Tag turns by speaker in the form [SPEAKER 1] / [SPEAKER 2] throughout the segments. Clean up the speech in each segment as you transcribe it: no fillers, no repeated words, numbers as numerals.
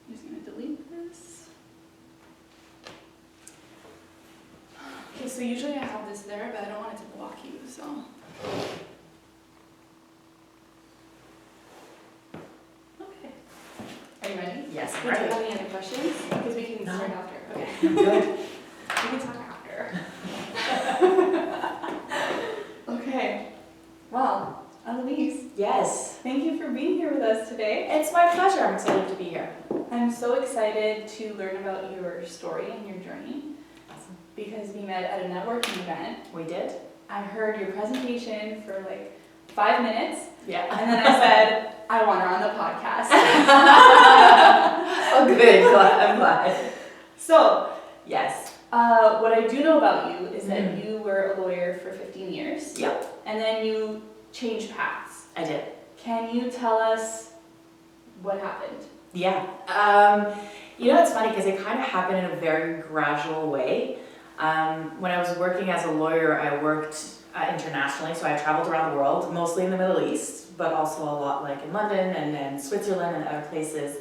[SPEAKER 1] I'm just going to delete this. Okay, so usually I have this there, but I don't want it to block you, so. Okay. Are you ready?
[SPEAKER 2] Yes, I'm
[SPEAKER 1] Do you
[SPEAKER 2] ready.
[SPEAKER 1] have any other questions? Because we can start after. Okay.
[SPEAKER 2] I'm good.
[SPEAKER 1] We can talk after. Okay. Well, Eloise,
[SPEAKER 2] Yes.
[SPEAKER 1] thank you for being here with us today.
[SPEAKER 2] It's my pleasure. I'm excited to be here.
[SPEAKER 1] I'm so excited to learn about your story and your journey
[SPEAKER 2] Awesome.
[SPEAKER 1] because we met at a networking event.
[SPEAKER 2] We did?
[SPEAKER 1] I heard your presentation for like 5 minutes,
[SPEAKER 2] Yeah.
[SPEAKER 1] and then I said, I want her on the podcast.
[SPEAKER 2] Oh, good. I'm glad.
[SPEAKER 1] So,
[SPEAKER 2] Yes.
[SPEAKER 1] what I do know about you is that you were a lawyer for 15 years.
[SPEAKER 2] Yep.
[SPEAKER 1] And then you changed paths.
[SPEAKER 2] I did.
[SPEAKER 1] Can you tell us what happened?
[SPEAKER 2] Yeah. It's funny because it kind of happened in a very gradual way. When I was working as a lawyer, I worked internationally, so I traveled around the world, mostly in the Middle East, but also a lot like in London and Switzerland and other places.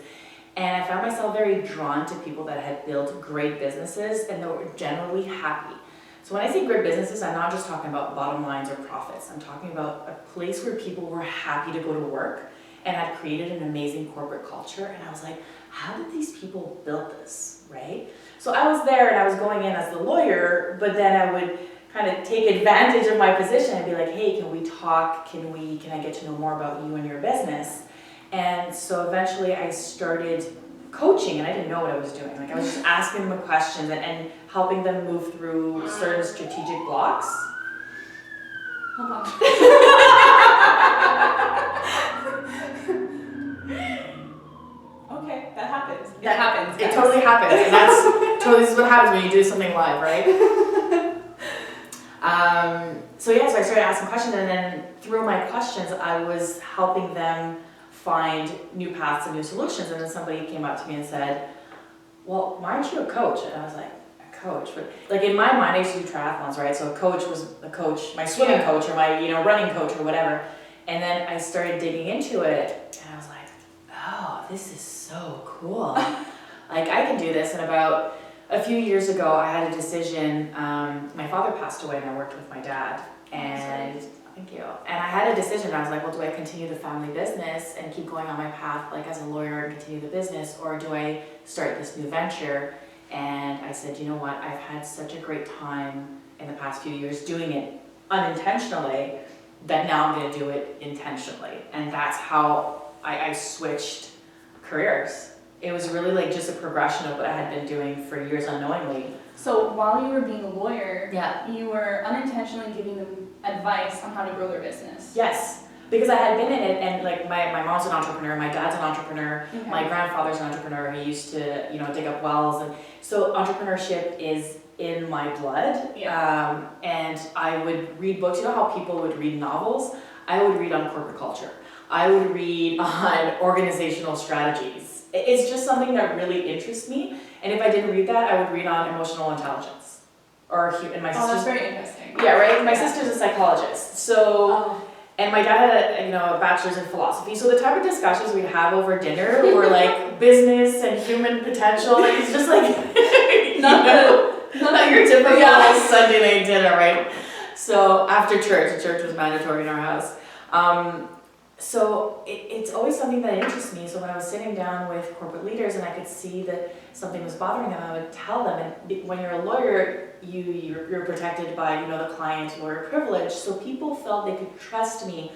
[SPEAKER 2] And I found myself very drawn to people that had built great businesses and that were generally happy. So when I say great businesses, I'm not just talking about bottom lines or profits. I'm talking about a place where people were happy to go to work and had created an amazing corporate culture. And I was like, how did these people build this, right? So I was there and I was going in as the lawyer, but then I would kind of take advantage of my position and be like, hey, can we talk? Can I get to know more about you and your business? And so eventually I started coaching, and I didn't know what I was doing. Like I was just asking them questions and helping them move through certain strategic blocks.
[SPEAKER 1] Hold on. Okay, that happens. It happens.
[SPEAKER 2] It totally happens, and that's totally this is what happens when you do something live, right? So I started asking questions, and then through my questions, I was helping them find new paths and new solutions. And then somebody came up to me and said, well, why aren't you a coach? And I was like, a coach? But like in my mind, I used to do triathlons, right? So a coach was a coach, my swimming coach or my running coach or whatever. And then I started digging into it, and I was like, oh, this is so cool. Like I can do this. And about a few years ago, I had a decision. My father passed away, and I worked with my dad. And thank you. And I had a decision. I was like, well, do I continue the family business and keep going on my path, like as a lawyer, and continue the business, or do I start this new venture? And I said, you know what? I've had such a great time in the past few years doing it unintentionally that now I'm going to do it intentionally. And that's how I switched careers. It was really like just a progression of what I had been doing for years unknowingly.
[SPEAKER 1] So while you were being a lawyer,
[SPEAKER 2] Yeah.
[SPEAKER 1] you were unintentionally giving them advice on how to grow their business.
[SPEAKER 2] Yes, because I had been in it, and like my mom's an entrepreneur, my dad's an entrepreneur,
[SPEAKER 1] Okay.
[SPEAKER 2] my grandfather's an entrepreneur. He used to dig up wells, and so entrepreneurship is in my blood.
[SPEAKER 1] Yeah.
[SPEAKER 2] And I would read books. You know how people would read novels? I would read on corporate culture. I would read on organizational strategies. It's just something that really interests me. And if I didn't read that, I would read on emotional intelligence. And my
[SPEAKER 1] Oh, that's
[SPEAKER 2] sister's
[SPEAKER 1] very interesting.
[SPEAKER 2] yeah, right. My sister's a psychologist, so and my dad had a bachelor's in philosophy. So the type of discussions we'd have over dinner were like business and human potential. Like, it's just like not your typical Sunday night dinner, right? So after church was mandatory in our house. So it's always something that interests me. So when I was sitting down with corporate leaders and I could see that something was bothering them, I would tell them. And when you're a lawyer, you're protected by the client lawyer privilege. So people felt they could trust me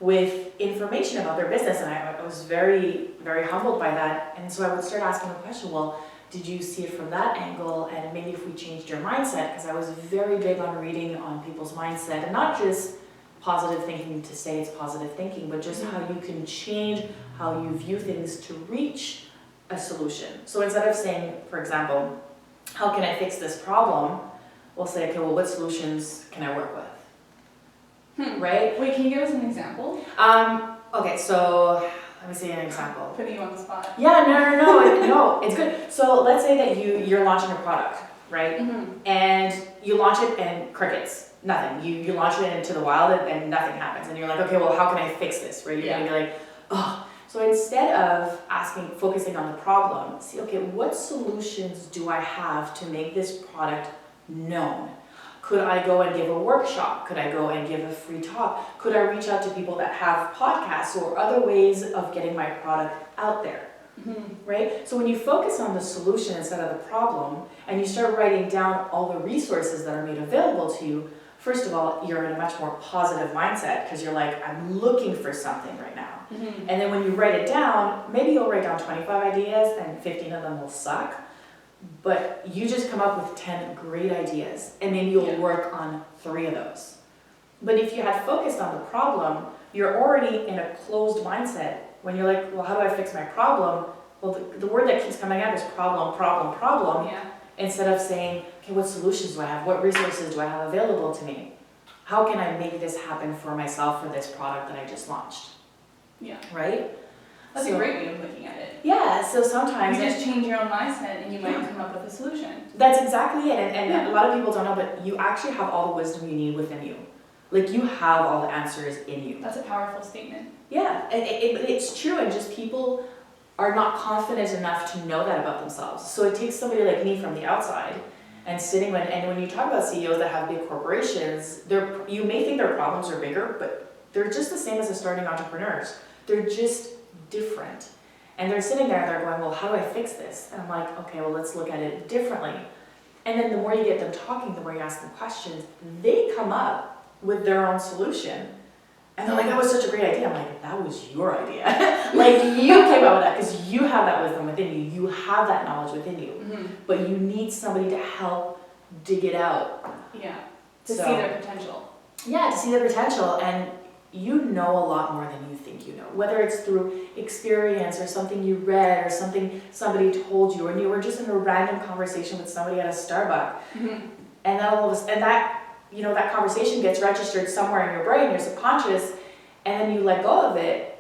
[SPEAKER 2] with information about their business, and I was very, very humbled by that. And so I would start asking the question, well, did you see it from that angle? And maybe if we changed your mindset, because I was very big on reading on people's mindset, and not just positive thinking to say it's positive thinking, but just how you can change how you view things to reach a solution. So instead of saying, for example, how can I fix this problem? We'll say, okay, well, what solutions can I work with? Right?
[SPEAKER 1] Wait, can you give us an example?
[SPEAKER 2] Okay, so let me see an example.
[SPEAKER 1] Putting you on the spot.
[SPEAKER 2] Yeah, no, it's good. So let's say that you're launching a product, right?
[SPEAKER 1] Mm-hmm.
[SPEAKER 2] And you launch it and crickets. Nothing. You launch it into the wild and nothing happens. And you're like, okay, well, how can I fix this? Right? You're going to be like, oh, So instead of focusing on the problem, see, okay, what solutions do I have to make this product known? Could I go and give a workshop? Could I go and give a free talk? Could I reach out to people that have podcasts or other ways of getting my product out there? Right? So when you focus on the solution instead of the problem, and you start writing down all the resources that are made available to you, first of all, you're in a much more positive mindset because you're like, I'm looking for something right now. And then when you write it down, maybe you'll write down 25 ideas and 15 of them will suck, but you just come up with 10 great ideas and maybe you'll work on 3 of those. But if you had focused on the problem, you're already in a closed mindset. When you're like, well, how do I fix my problem? Well, the word that keeps coming out is problem, problem, problem. Instead of saying, okay, what solutions do I have? What resources do I have available to me? How can I make this happen for myself for this product that I just launched? Right?
[SPEAKER 1] That's a great way of looking at it.
[SPEAKER 2] Yeah, so sometimes
[SPEAKER 1] you just change your own mindset and you might come up with a solution.
[SPEAKER 2] That's exactly it. And a lot of people don't know, but you actually have all the wisdom you need within you. Like you have all the answers in you.
[SPEAKER 1] That's a powerful statement.
[SPEAKER 2] Yeah, it's true, and just people are not confident enough to know that about themselves. So it takes somebody like me from the outside and when you talk about CEOs that have big corporations, you may think their problems are bigger, but they're just the same as the starting entrepreneurs. They're just different. And they're sitting there and they're going, well, how do I fix this? And I'm like, okay, well, let's look at it differently. And then the more you get them talking, the more you ask them questions, they come up with their own solution. And they're like, that was such a great idea. I'm like, that was your idea. Like, you came up with that because you have that wisdom within you. You have that knowledge within you. But you need somebody to help dig it out.
[SPEAKER 1] To see their potential.
[SPEAKER 2] Yeah, to see their potential. And you know a lot more than you think you know. Whether it's through experience or something you read or something somebody told you, or you were just in a random conversation with somebody at a Starbucks. And that conversation gets registered somewhere in your brain, your subconscious, and then you let go of it.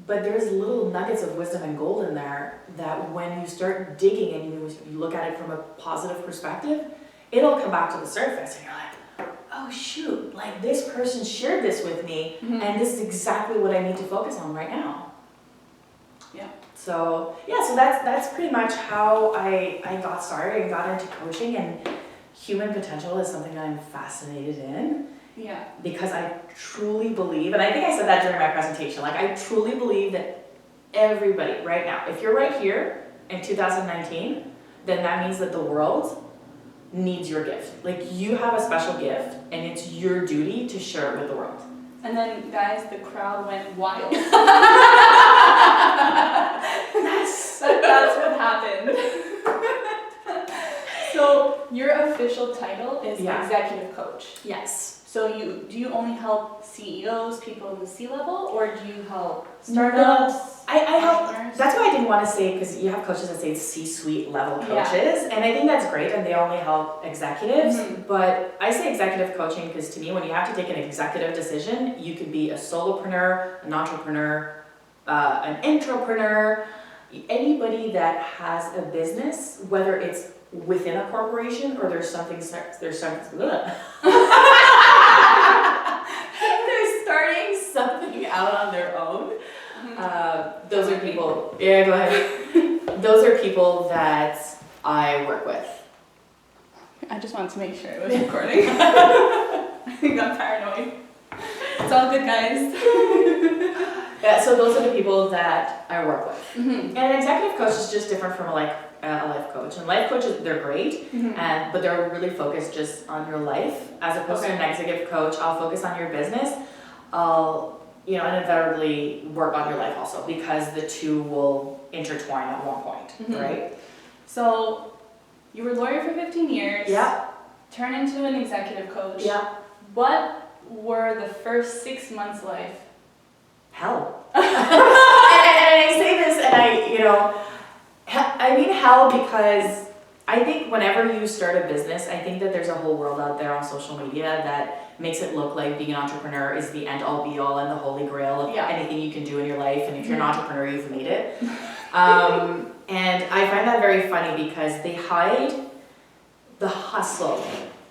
[SPEAKER 2] But there's little nuggets of wisdom and gold in there that when you start digging and you look at it from a positive perspective, it'll come back to the surface and you're like, oh shoot, like this person shared this with me and this is exactly what I need to focus on right now. So that's pretty much how I got started and got into coaching, and human potential is something I'm fascinated in. Because I truly believe, and I think I said that during my presentation, like I truly believe that everybody right now, if you're right here in 2019, then that means that the world needs your gift. Like you have a special gift and it's your duty to share it with the world.
[SPEAKER 1] And then guys, the crowd went wild. That's what happened. So your official title is executive coach.
[SPEAKER 2] Yes.
[SPEAKER 1] So do you only help CEOs, people in the C-level, or do you help startups?
[SPEAKER 2] No, I help. That's why I didn't want to say, because you have coaches that say C-suite level coaches, and I think that's great, and they only help executives. But I say executive coaching because to me, when you have to take an executive decision, you could be a solopreneur, an entrepreneur, an intrapreneur, anybody that has a business, whether it's within a corporation or there's something they're starting something out on their own. Those are people. Yeah, go ahead. Those are people that I work with.
[SPEAKER 1] I just wanted to make sure it was recording. I think I'm paranoid. It's all good, guys.
[SPEAKER 2] Yeah, so those are the people that I work with. And an executive coach is just different from a life coach. And life coaches, they're great, but they're really focused just on your life. As opposed to an executive coach, I'll focus on your business. I'll, inevitably work on your life also, because the two will intertwine at one point, right?
[SPEAKER 1] So you were a lawyer for 15 years.
[SPEAKER 2] Yeah.
[SPEAKER 1] Turned into an executive coach.
[SPEAKER 2] Yeah.
[SPEAKER 1] What were the first 6 months life?
[SPEAKER 2] Hell. and I say this, and I mean hell because I think whenever you start a business, I think that there's a whole world out there on social media that makes it look like being an entrepreneur is the end-all be-all and the holy grail of anything you can do in your life, and if you're an entrepreneur, you've made it. And I find that very funny because they hide the hustle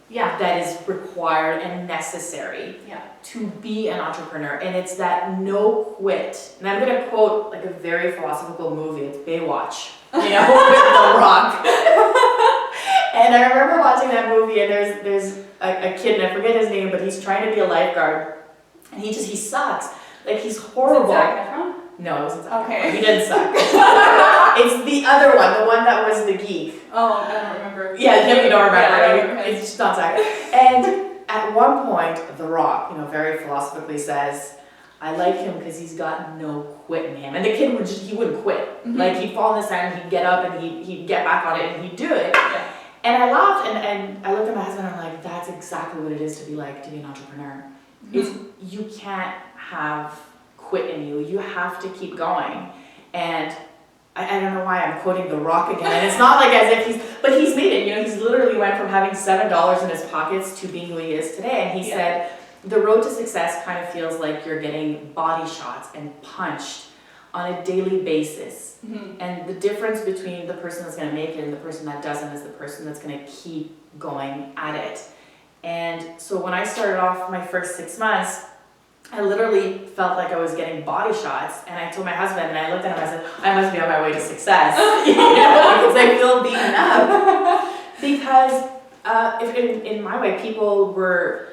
[SPEAKER 1] Yeah.
[SPEAKER 2] that is required and necessary
[SPEAKER 1] Yeah.
[SPEAKER 2] to be an entrepreneur, and it's that no quit. And I'm gonna quote like a very philosophical movie. It's Baywatch, with The Rock. And I remember watching that movie, and there's a kid, and I forget his name, but he's trying to be a lifeguard, and he sucks. Like, he's horrible.
[SPEAKER 1] Zac Efron?
[SPEAKER 2] No, it wasn't Zac
[SPEAKER 1] Okay.
[SPEAKER 2] Efron. He didn't suck. It's the other one, the one that was the geek.
[SPEAKER 1] Oh, I don't remember.
[SPEAKER 2] Yeah, you don't remember.
[SPEAKER 1] Yeah, I don't remember.
[SPEAKER 2] It's just not Zac. And at one point, The Rock, very philosophically says, I like him because he's got no quit in him. And the kid he wouldn't quit.
[SPEAKER 1] Mm-hmm.
[SPEAKER 2] Like, he'd fall in the sand, he'd get up, and he'd get back on it, and he'd do it.
[SPEAKER 1] Yeah.
[SPEAKER 2] And I laughed, and I looked at my husband, and I'm like, that's exactly what it is to be an entrepreneur.
[SPEAKER 1] Mm-hmm.
[SPEAKER 2] Is you can't have quit in you. You have to keep going. And I don't know why I'm quoting The Rock again. And it's not like as if but he's made it. He's literally went from having $7 in his pockets to being who he is today. And he said, the road to success kind of feels like you're getting body shots and punched on a daily basis.
[SPEAKER 1] Mm-hmm.
[SPEAKER 2] And the difference between the person that's going to make it and the person that doesn't is the person that's going to keep going at it. And so when I started off my first 6 months, I literally felt like I was getting body shots, and I told my husband, and I looked at him, I said, I must be on my way to success, because I feel beaten up. Because if in my way,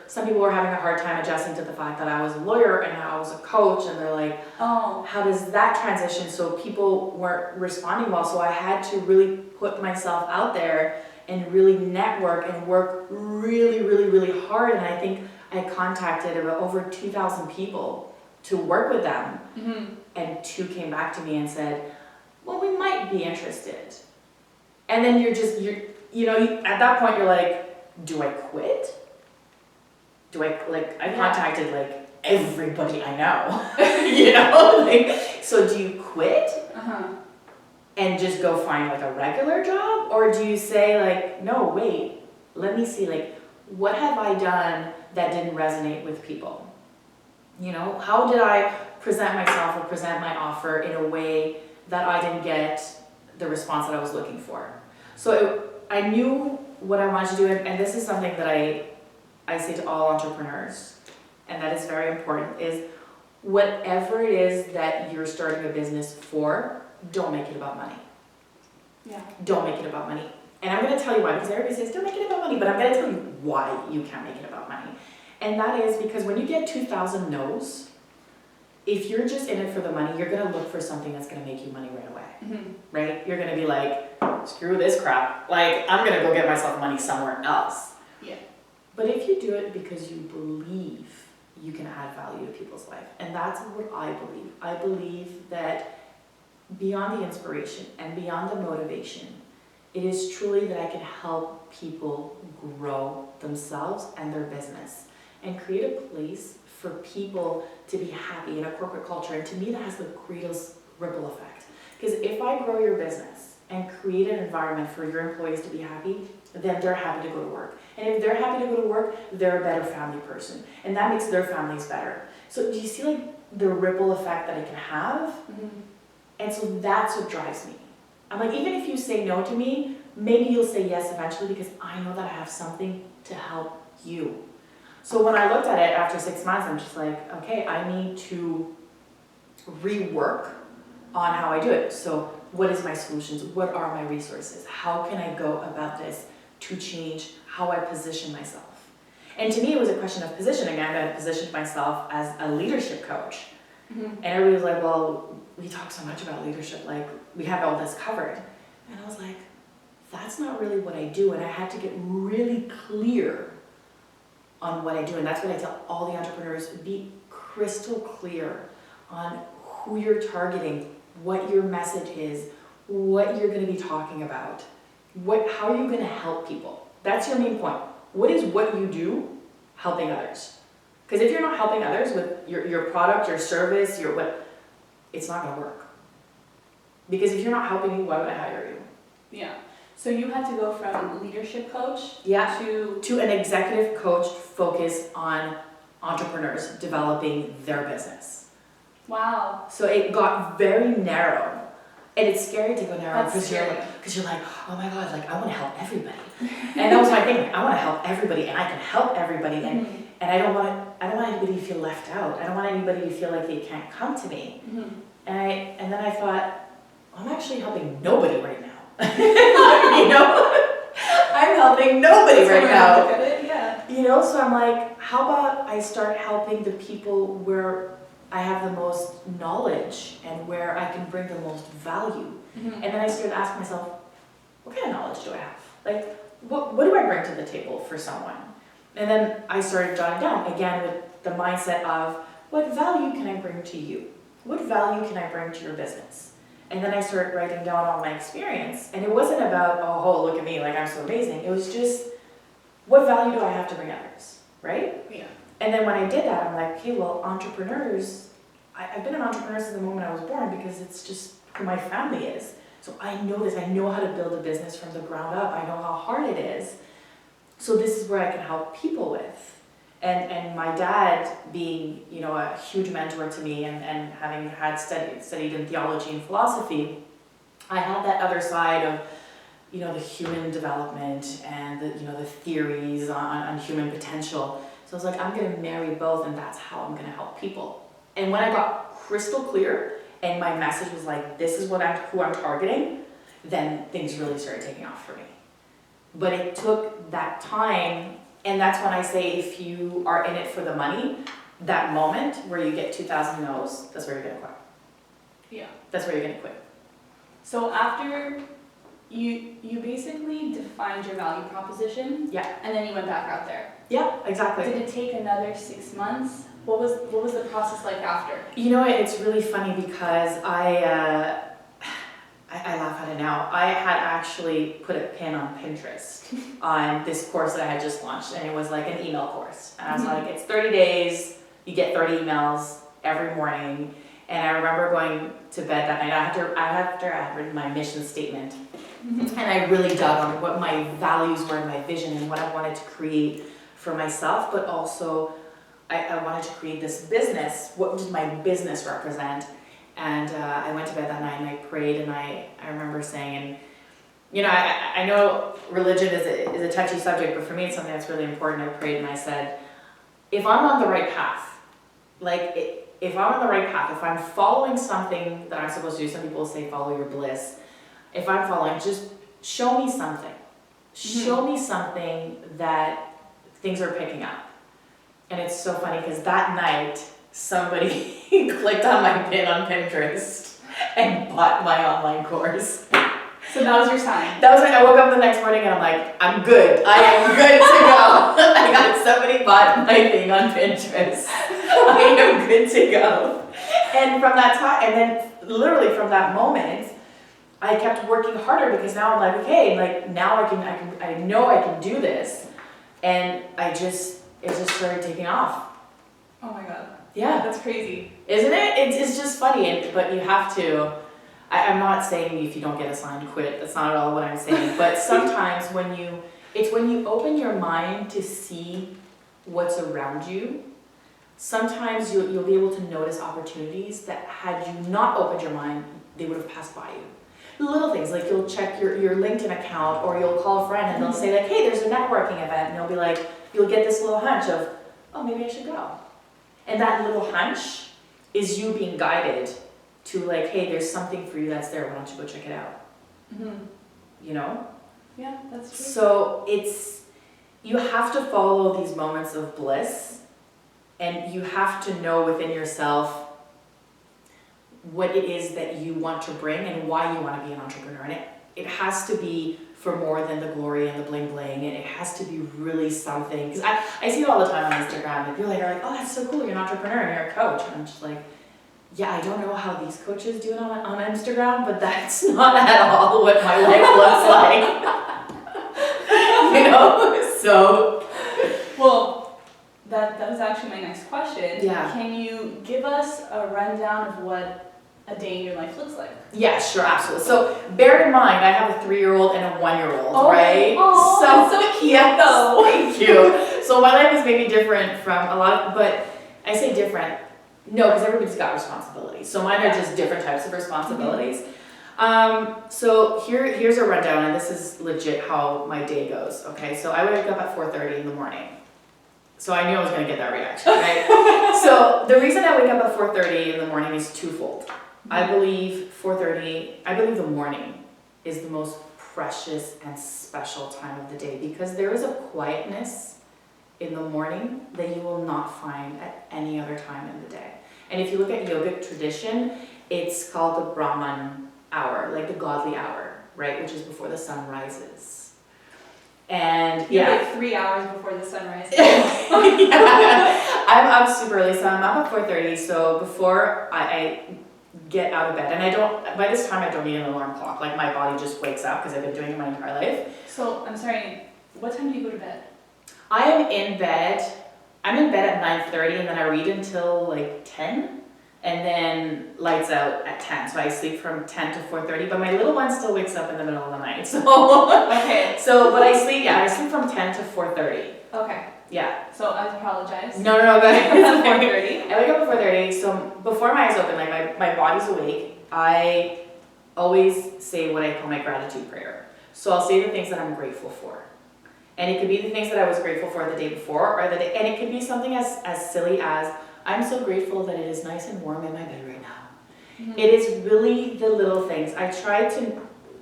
[SPEAKER 2] some people were having a hard time adjusting to the fact that I was a lawyer and I was a coach, and they're like, oh, how does that transition? So people weren't responding well, so I had to really put myself out there and really network and work really, really, really hard. And I think I contacted about over 2,000 people to work with them.
[SPEAKER 1] Mm-hmm.
[SPEAKER 2] And 2 came back to me and said, well, we might be interested. And then at that point you're like, do I quit? I contacted like everybody I know, so do you quit?
[SPEAKER 1] Uh-huh.
[SPEAKER 2] And just go find like a regular job? Or do you say like, no, wait, let me see, like, what have I done that didn't resonate with people? How did I present myself or present my offer in a way that I didn't get the response that I was looking for? So I knew what I wanted to do, and this is something that I say to all entrepreneurs, and that is very important, is whatever it is that you're starting a business for, don't make it about money.
[SPEAKER 1] Yeah.
[SPEAKER 2] Don't make it about money. And I'm going to tell you why, because everybody says, don't make it about money, but I'm going to tell you why you can't make it about money. And that is because when you get 2,000 no's, if you're just in it for the money, you're going to look for something that's going to make you money right away,
[SPEAKER 1] Mm-hmm.
[SPEAKER 2] right? You're going to be like, screw this crap. Like, I'm going to go get myself money somewhere else.
[SPEAKER 1] Yeah.
[SPEAKER 2] But if you do it because you believe you can add value to people's life, and that's what I believe. I believe that beyond the inspiration and beyond the motivation, it is truly that I can help people grow themselves and their business and create a place for people to be happy in a corporate culture. And to me, that has the greatest ripple effect. Because if I grow your business and create an environment for your employees to be happy, then they're happy to go to work. And if they're happy to go to work, they're a better family person. And that makes their families better. So do you see like the ripple effect that it can have?
[SPEAKER 1] Mm-hmm.
[SPEAKER 2] And so that's what drives me. I'm like, even if you say no to me, maybe you'll say yes eventually, because I know that I have something to help you. So when I looked at it after 6 months, I'm just like, okay, I need to rework on how I do it. So what is my solutions? What are my resources? How can I go about this to change how I position myself? And to me, it was a question of positioning. I had positioned myself as a leadership coach.
[SPEAKER 1] Mm-hmm.
[SPEAKER 2] And everybody was like, well, we talk so much about leadership, like we have all this covered. And I was like, that's not really what I do. And I had to get really clear on what I do. And that's what I tell all the entrepreneurs, be crystal clear on who you're targeting, what your message is, what you're going to be talking about, how are you going to help people. That's your main point. What is what you do helping others? Because if you're not helping others with your product, your service, it's not going to work. Because if you're not helping me, why would I hire you?
[SPEAKER 1] Yeah. So you had to go from leadership coach
[SPEAKER 2] to an executive coach focused on entrepreneurs developing their business.
[SPEAKER 1] Wow.
[SPEAKER 2] So it got very narrow. And it's scary to go narrow
[SPEAKER 1] That's
[SPEAKER 2] because
[SPEAKER 1] scary.
[SPEAKER 2] you're like, oh my God, like I want to help everybody. And that was my thing. Like, I want to help everybody, and I can help everybody, and I don't want anybody to feel left out. I don't want anybody to feel like they can't come to me. And then I thought, I'm actually helping nobody right now. You know, I'm helping nobody right now.
[SPEAKER 1] Look at it, yeah.
[SPEAKER 2] You know, so I'm like, how about I start helping the people where I have the most knowledge and where I can bring the most value. And then I started asking myself, what kind of knowledge do I have? Like, what do I bring to the table for someone? And then I started jotting down, again, with the mindset of, what value can I bring to you? What value can I bring to your business? And then I started writing down all my experience. And it wasn't about, oh, look at me, like I'm so amazing. It was just, what value do I have to bring others, right?
[SPEAKER 1] Yeah.
[SPEAKER 2] And then when I did that, I'm like, okay, well, entrepreneurs, I've been an entrepreneur since the moment I was born because it's just who my family is. So I know this, I know how to build a business from the ground up. I know how hard it is. So this is where I can help people with. And my dad being, you know, a huge mentor to me and having had studied in theology and philosophy, I had that other side of, you know, the human development and the, you know, the theories on human potential. So I was like, I'm going to marry both, and that's how I'm going to help people. And when I got crystal clear and my message was like, this is who I'm targeting, then things really started taking off for me. But it took that time, and that's when I say if you are in it for the money, that moment where you get 2,000 no's, that's where you're going to quit.
[SPEAKER 1] Yeah.
[SPEAKER 2] That's where you're going to quit.
[SPEAKER 1] So after you basically defined your value proposition.
[SPEAKER 2] Yeah.
[SPEAKER 1] And then you went back out there.
[SPEAKER 2] Yeah, exactly.
[SPEAKER 1] Did it take another 6 months? What was the process like after?
[SPEAKER 2] You know, it's really funny because I laugh at it now. I had actually put a pin on Pinterest on this course that I had just launched, and it was like an email course. And I was like, it's 30 days, you get 30 emails every morning. And I remember going to bed that night after I had written my mission statement. And I really dug on what my values were and my vision and what I wanted to create for myself, but also I wanted to create this business. What does my business represent? And I went to bed that night and I prayed, and I remember saying, and you know, I know religion is a touchy subject, but for me it's something that's really important. I prayed and I said, if I'm on the right path, if I'm on the right path, if I'm following something that I'm supposed to do, some people say follow your bliss. If I'm following, just show me something. Show me something that things are picking up. And it's so funny because that night, somebody clicked on my pin on Pinterest and bought my online course.
[SPEAKER 1] So that was your sign.
[SPEAKER 2] That was when I woke up the next morning and I'm like, I'm good. I am good to go. I got somebody bought my thing on Pinterest. I am good to go. And from that time, and then literally from that moment, I kept working harder because now I'm like, okay, like now I know I can do this. And it just started taking off.
[SPEAKER 1] Oh my God.
[SPEAKER 2] Yeah.
[SPEAKER 1] That's crazy.
[SPEAKER 2] Isn't it? It's just funny, but you have to. I'm not saying if you don't get a sign, quit. That's not at all what I'm saying. But sometimes when you open your mind to see what's around you, sometimes you'll be able to notice opportunities that had you not opened your mind, they would have passed by you. Little things, like you'll check your LinkedIn account, or you'll call a friend and they'll say like, hey, there's a networking event, and you'll be like, you'll get this little hunch of, oh, maybe I should go. And that little hunch is you being guided to like, hey, there's something for you that's there, why don't you go check it out? You know?
[SPEAKER 1] Yeah, that's true.
[SPEAKER 2] So you have to follow these moments of bliss, and you have to know within yourself what it is that you want to bring and why you want to be an entrepreneur. And it has to be for more than the glory and the bling bling, and it has to be really something. Because I see it all the time on Instagram, and people are like, oh, that's so cool, you're an entrepreneur and you're a coach. And I'm just like, yeah, I don't know how these coaches do it on Instagram, but that's not at all what my life looks like. You know? So.
[SPEAKER 1] Well, that was actually my next question.
[SPEAKER 2] Yeah.
[SPEAKER 1] Can you give us a rundown of what a day in your life looks like?
[SPEAKER 2] Yeah, sure, absolutely. So bear in mind, I have a 3-year-old and a 1-year-old, right?
[SPEAKER 1] Oh, that's so cute, though.
[SPEAKER 2] Thank you. So my life is maybe different from a lot of, but I say different, no, because everybody's got responsibilities. So mine are just different types of responsibilities. So here's a rundown, and this is legit how my day goes. Okay, so I wake up at 4:30 in the morning. So I knew I was gonna get that reaction, right? So the reason I wake up at 4:30 in the morning is twofold. I believe the morning is the most precious and special time of the day because there is a quietness in the morning that you will not find at any other time in the day. And if you look at yogic tradition, it's called the Brahman hour, like the godly hour, right? Which is before the sun rises. And
[SPEAKER 1] You're like 3 hours before the sun rises.
[SPEAKER 2] Yeah. I'm up super early, so I'm up at 4:30. So before I get out of bed, and by this time I don't need an alarm clock. Like my body just wakes up because I've been doing it my entire life.
[SPEAKER 1] So I'm sorry, what time do you go to bed?
[SPEAKER 2] I'm in bed at 9:30 and then I read until like 10 and then lights out at 10. So I sleep from 10 to 4:30, but my little one still wakes up in the middle of the night. So
[SPEAKER 1] okay.
[SPEAKER 2] But I sleep from 10 to 4:30.
[SPEAKER 1] Okay.
[SPEAKER 2] Yeah.
[SPEAKER 1] So I apologize.
[SPEAKER 2] No, but it's
[SPEAKER 1] 4:30.
[SPEAKER 2] I wake up at 4:30, so before my eyes open, like my body's awake, I always say what I call my gratitude prayer. So I'll say the things that I'm grateful for. And it could be the things that I was grateful for the day before, and it could be something as silly as, I'm so grateful that it is nice and warm in my bed right now. Mm-hmm. It is really the little things. I try to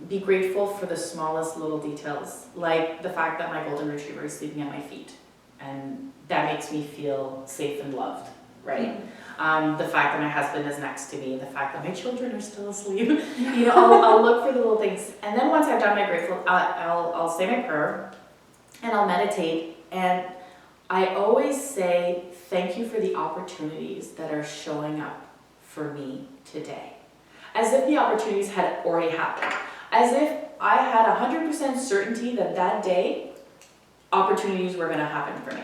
[SPEAKER 2] be grateful for the smallest little details, like the fact that my golden retriever is sleeping at my feet. And that makes me feel safe and loved, right? Mm-hmm. The fact that my husband is next to me, the fact that my children are still asleep. I'll look for the little things. And then once I've done my grateful, I'll say my prayer, and I'll meditate. And I always say, thank you for the opportunities that are showing up for me today. As if the opportunities had already happened. As if I had 100% certainty that day, opportunities were going to happen for me.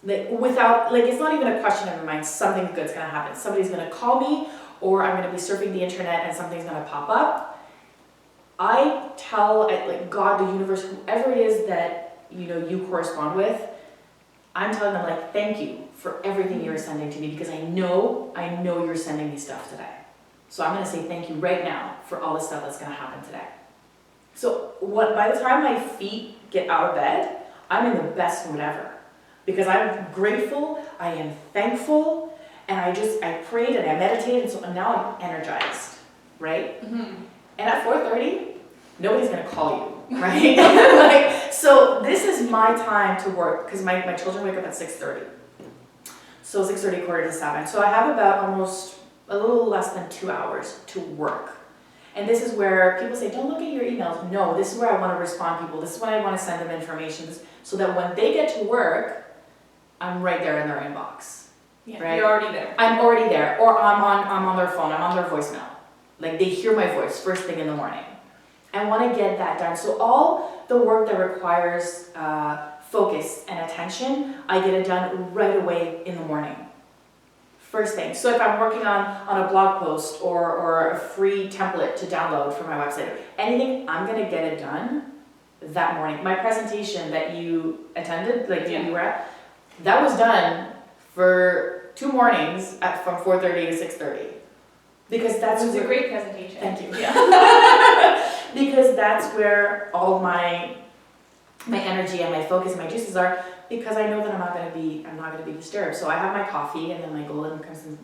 [SPEAKER 2] It's not even a question in my mind, something good's going to happen. Somebody's going to call me, or I'm going to be surfing the internet and something's going to pop up. I tell God, the universe, whoever it is that you correspond with, I'm telling them thank you for everything you're sending to me because I know you're sending me stuff today. So I'm going to say thank you right now for all the stuff that's going to happen today. So by the time my feet get out of bed, I'm in the best mood ever because I'm grateful, I am thankful, and I prayed and I meditated, so now I'm energized, right? Mm-hmm. And at 4:30, nobody's gonna call you, right? So this is my time to work because my children wake up at 6:30. So 6:30, 6:45. So I have about almost a little less than 2 hours to work. And this is where people say, don't look at your emails. No, this is where I want to respond to people. This is when I want to send them information so that when they get to work, I'm right there in their inbox.
[SPEAKER 1] Yeah,
[SPEAKER 2] right?
[SPEAKER 1] You're already there.
[SPEAKER 2] I'm already there. Or I'm on their phone. I'm on their voicemail. They hear my voice first thing in the morning. I want to get that done. So all the work that requires focus and attention, I get it done right away in the morning. First thing. So if I'm working on a blog post or a free template to download for my website, anything, I'm going to get it done that morning. My presentation that you attended, you were at, that was done for 2 mornings from 4:30 to 6:30. Because that's
[SPEAKER 1] a great presentation.
[SPEAKER 2] Thank you. Yeah. Because that's where all my energy and my focus and my juices are. Because I know that I'm not going to be disturbed. So I have my coffee, and then my golden comes and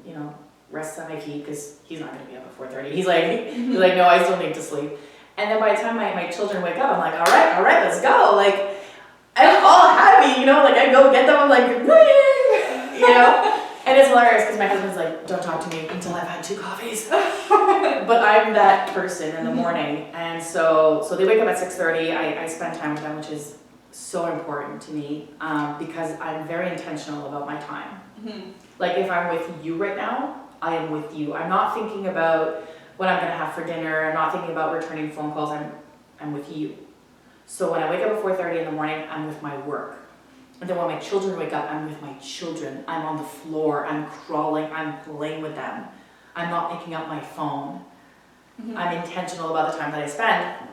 [SPEAKER 2] rests on my feet because he's not going to be up at 4:30. He's like, no, I still need to sleep. And then by the time my children wake up, I'm like, all right, let's go. I'm all happy, I go get them. I'm like, and it's hilarious because my husband's like, don't talk to me until I've had 2 coffees. But I'm that person in the morning, and so they wake up at 6:30. I spend time with them, which is so important to me because I'm very intentional about my time. Mm-hmm. If I'm with you right now, I am with you. I'm not thinking about what I'm going to have for dinner. I'm not thinking about returning phone calls. I'm with you. So when I wake up at 4:30 in the morning, I'm with my work. And then when my children wake up, I'm with my children. I'm on the floor. I'm crawling. I'm playing with them. I'm not picking up my phone. Mm-hmm. I'm intentional about the time that I spend.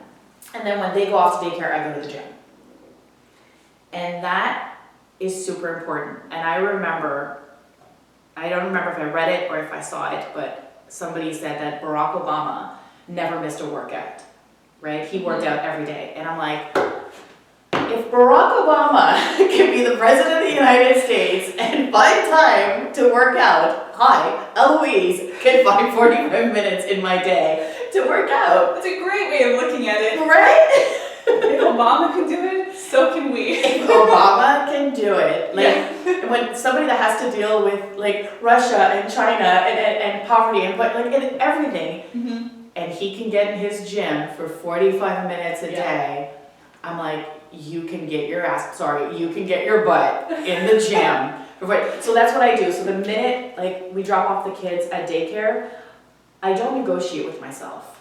[SPEAKER 2] And then when they go off to daycare, I go to the gym. And that is super important. And I don't remember if I read it or if I saw it, but somebody said that Barack Obama never missed a workout, right? He worked out every day. And I'm like, if Barack Obama can be the president of the United States and find time to work out, Eloise can find 45 minutes in my day to work out.
[SPEAKER 1] That's a great way of looking at it.
[SPEAKER 2] Right?
[SPEAKER 1] If Obama can do it, so can we.
[SPEAKER 2] If Obama can do it, like when somebody that has to deal with like Russia and China and poverty and everything, and he can get in his gym for 45 minutes a day, I'm like, you can get your butt in the gym. So that's what I do. So the minute like we drop off the kids at daycare, I don't negotiate with myself.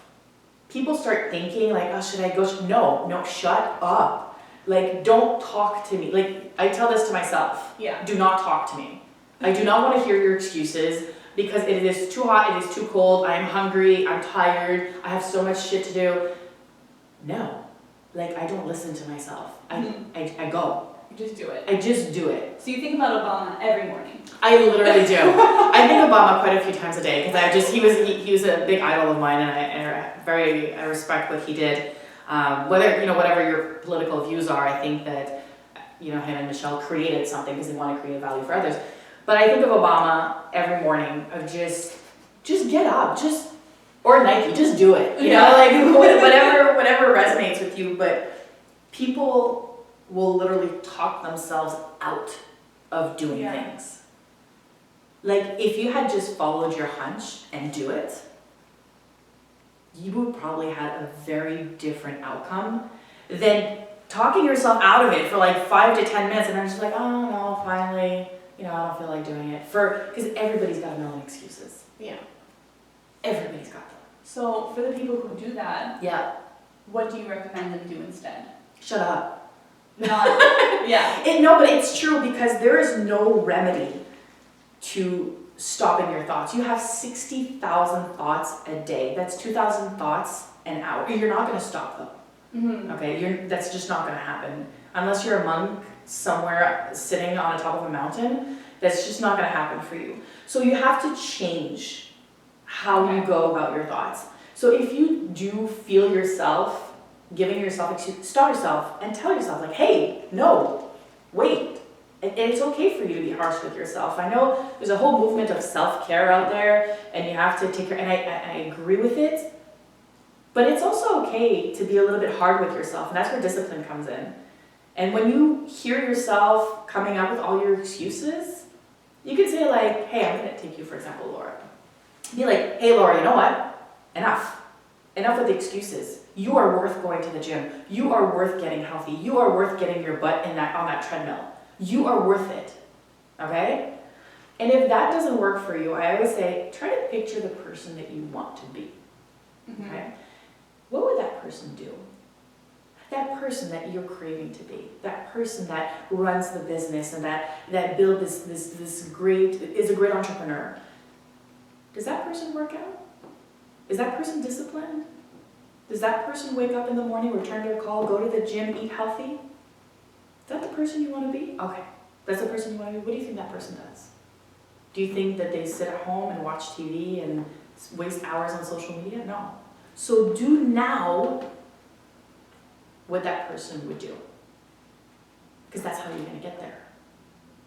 [SPEAKER 2] People start thinking like, oh, should I go? No, shut up. Like, don't talk to me. Like, I tell this to myself.
[SPEAKER 1] Yeah.
[SPEAKER 2] Do not talk to me. I do not want to hear your excuses because it is too hot, it is too cold, I'm hungry, I'm tired, I have so much shit to do. No. Like, I don't listen to myself. I go.
[SPEAKER 1] You just do it.
[SPEAKER 2] I just do it.
[SPEAKER 1] So you think about Obama every morning?
[SPEAKER 2] I literally do. I think Obama quite a few times a day because he was a big idol of mine, and I respect what he did. Whatever your political views are, I think that him and Michelle created something because they want to create value for others. But I think of Obama every morning of just get up, or Nike, just do it. Whatever resonates with you. But people will literally talk themselves out of doing things. Like, if you had just followed your hunch and do it, you would probably have a very different outcome than talking yourself out of it for like 5 to 10 minutes and then just like, oh no, finally, I don't feel like doing it. Because everybody's got a million excuses.
[SPEAKER 1] Yeah.
[SPEAKER 2] Everybody's got them.
[SPEAKER 1] So for the people who do that, what do you recommend them do instead?
[SPEAKER 2] Shut up.
[SPEAKER 1] Not,
[SPEAKER 2] but it's true because there is no remedy to stopping your thoughts. You have 60,000 thoughts a day. That's 2,000 thoughts an hour. You're not going to stop them. Okay, that's just not going to happen unless you're a monk somewhere sitting on the top of a mountain. That's just not going to happen for you. So you have to change how you go about your thoughts. So if you do feel yourself giving yourself excuse, stop yourself and tell yourself like, hey, no, wait. And it's okay for you to be harsh with yourself. I know there's a whole movement of self-care out there and you have to take care, and I agree with it, but it's also okay to be a little bit hard with yourself, and that's where discipline comes in. And when you hear yourself coming up with all your excuses, you can say like, hey, I'm gonna take you, for example, Laura. Be like, hey, Laura, you know what? Enough with the excuses. You are worth going to the gym. You are worth getting healthy. You are worth getting your butt on that treadmill. You are worth it, okay? And if that doesn't work for you, I always say, try to picture the person that you want to be, okay? What would that person do? That person that you're craving to be, that person that runs the business and that build this great, is a great entrepreneur. Does that person work out? Is that person disciplined? Does that person wake up in the morning, return their call, go to the gym, eat healthy? Is that the person you want to be? Okay, that's the person you want to be. What do you think that person does? Do you think that they sit at home and watch TV and waste hours on social media? No. So do now what that person would do. Because that's how you're going to get there.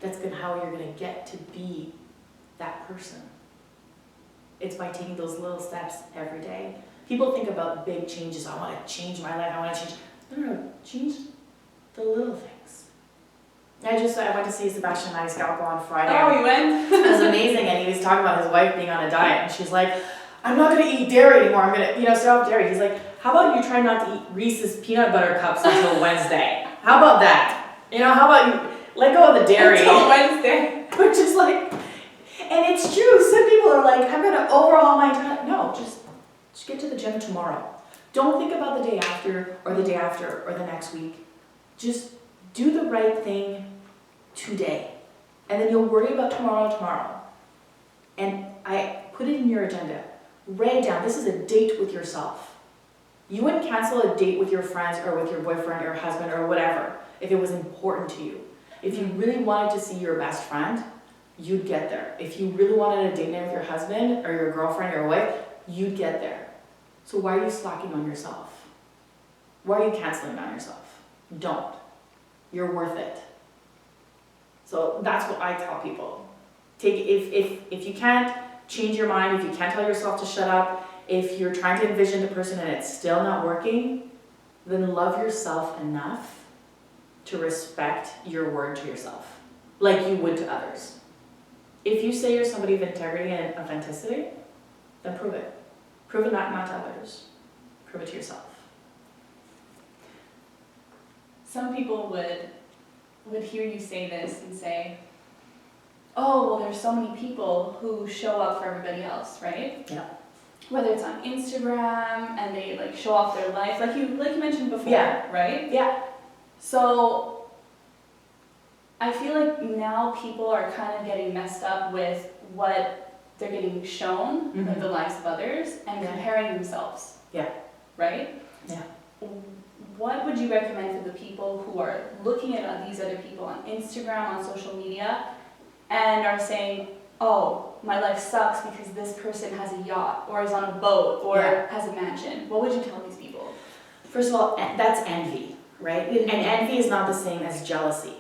[SPEAKER 2] That's how you're going to get to be that person. It's by taking those little steps every day. People think about big changes. I want to change my life. I want to change. No. Change the little things. I went to see Sebastian Maniscalco on Friday.
[SPEAKER 1] Oh, you went?
[SPEAKER 2] It was amazing, and he was talking about his wife being on a diet, and she's like, I'm not going to eat dairy anymore. I'm going to, stay off dairy. He's like, how about you try not to eat Reese's peanut butter cups until Wednesday? How about that? How about you let go of the dairy?
[SPEAKER 1] Until Wednesday.
[SPEAKER 2] Which is like, and it's true. Some people are like, I'm going to overhaul my diet. No, just get to the gym tomorrow. Don't think about the day after or the day after or the next week. Just do the right thing today. And then you'll worry about tomorrow. And I put it in your agenda. Write it down. This is a date with yourself. You wouldn't cancel a date with your friends or with your boyfriend or husband or whatever if it was important to you. If you really wanted to see your best friend, you'd get there. If you really wanted a date night with your husband or your girlfriend or your wife, you'd get there. So why are you slacking on yourself? Why are you canceling on yourself? Don't. You're worth it. So that's what I tell people. If you can't change your mind, if you can't tell yourself to shut up, if you're trying to envision the person and it's still not working, then love yourself enough to respect your word to yourself, like you would to others. If you say you're somebody of integrity and authenticity, then prove it. Prove it not to others. Prove it to yourself.
[SPEAKER 1] Some people would hear you say this and say, oh, well, there's so many people who show up for everybody else, right?
[SPEAKER 2] Yeah.
[SPEAKER 1] Whether it's on Instagram and they like show off their life, like you mentioned before,
[SPEAKER 2] Yeah.
[SPEAKER 1] right?
[SPEAKER 2] Yeah.
[SPEAKER 1] So I feel like now people are kind of getting messed up with what they're getting shown,
[SPEAKER 2] Mhm.
[SPEAKER 1] like the lives of others, and
[SPEAKER 2] Yeah.
[SPEAKER 1] comparing themselves.
[SPEAKER 2] Yeah.
[SPEAKER 1] Right?
[SPEAKER 2] Yeah.
[SPEAKER 1] What would you recommend for the people who are looking at these other people on Instagram, on social media, and are saying, oh, my life sucks because this person has a yacht, or is on a boat, or
[SPEAKER 2] Yeah.
[SPEAKER 1] has a mansion? What would you tell these people?
[SPEAKER 2] First of all, that's envy, right? And envy is not the same as jealousy.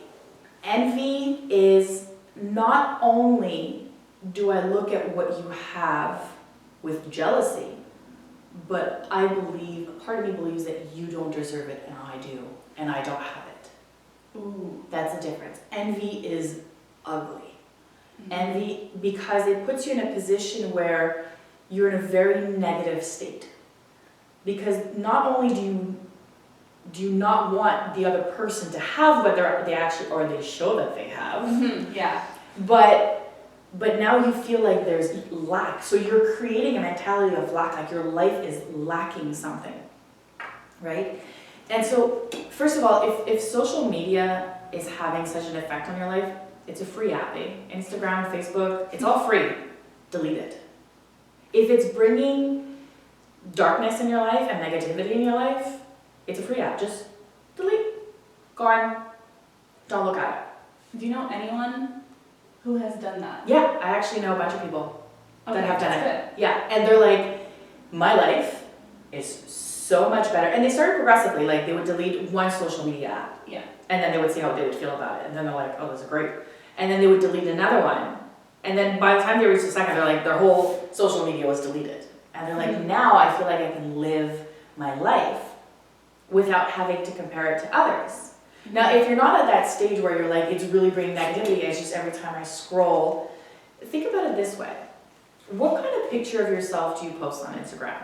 [SPEAKER 2] Envy is not only do I look at what you have with jealousy, but I believe, part of me believes that you don't deserve it and I do, and I don't have it.
[SPEAKER 1] Ooh.
[SPEAKER 2] That's the difference. Envy is ugly.
[SPEAKER 1] Mhm.
[SPEAKER 2] Envy, because it puts you in a position where you're in a very negative state. Because not only do you not want the other person to have what they actually, or they show that they have,
[SPEAKER 1] Mhm. Yeah.
[SPEAKER 2] but now you feel like there's lack. So you're creating a mentality of lack, like your life is lacking something, right? And so, first of all, if social media is having such an effect on your life, it's a free app, eh? Instagram, Facebook, it's all free. Delete it. If it's bringing darkness in your life and negativity in your life, it's a free app. Just delete. Gone. Don't look at it.
[SPEAKER 1] Do you know anyone who has done that?
[SPEAKER 2] Yeah, I actually know a bunch of people that have done
[SPEAKER 1] that's
[SPEAKER 2] it. Yeah, and they're like, my life is so much better. And they started progressively, like they would delete one social media app.
[SPEAKER 1] Yeah.
[SPEAKER 2] And then they would see how they would feel about it. And then they're like, oh, this is great. And then they would delete another one. And then by the time they reached the second, they're like, their whole social media was deleted. And they're like, now I feel like I can live my life without having to compare it to others. Now, if you're not at that stage where you're like, it's really bringing negativity, it's just every time I scroll, think about it this way. What kind of picture of yourself do you post on Instagram?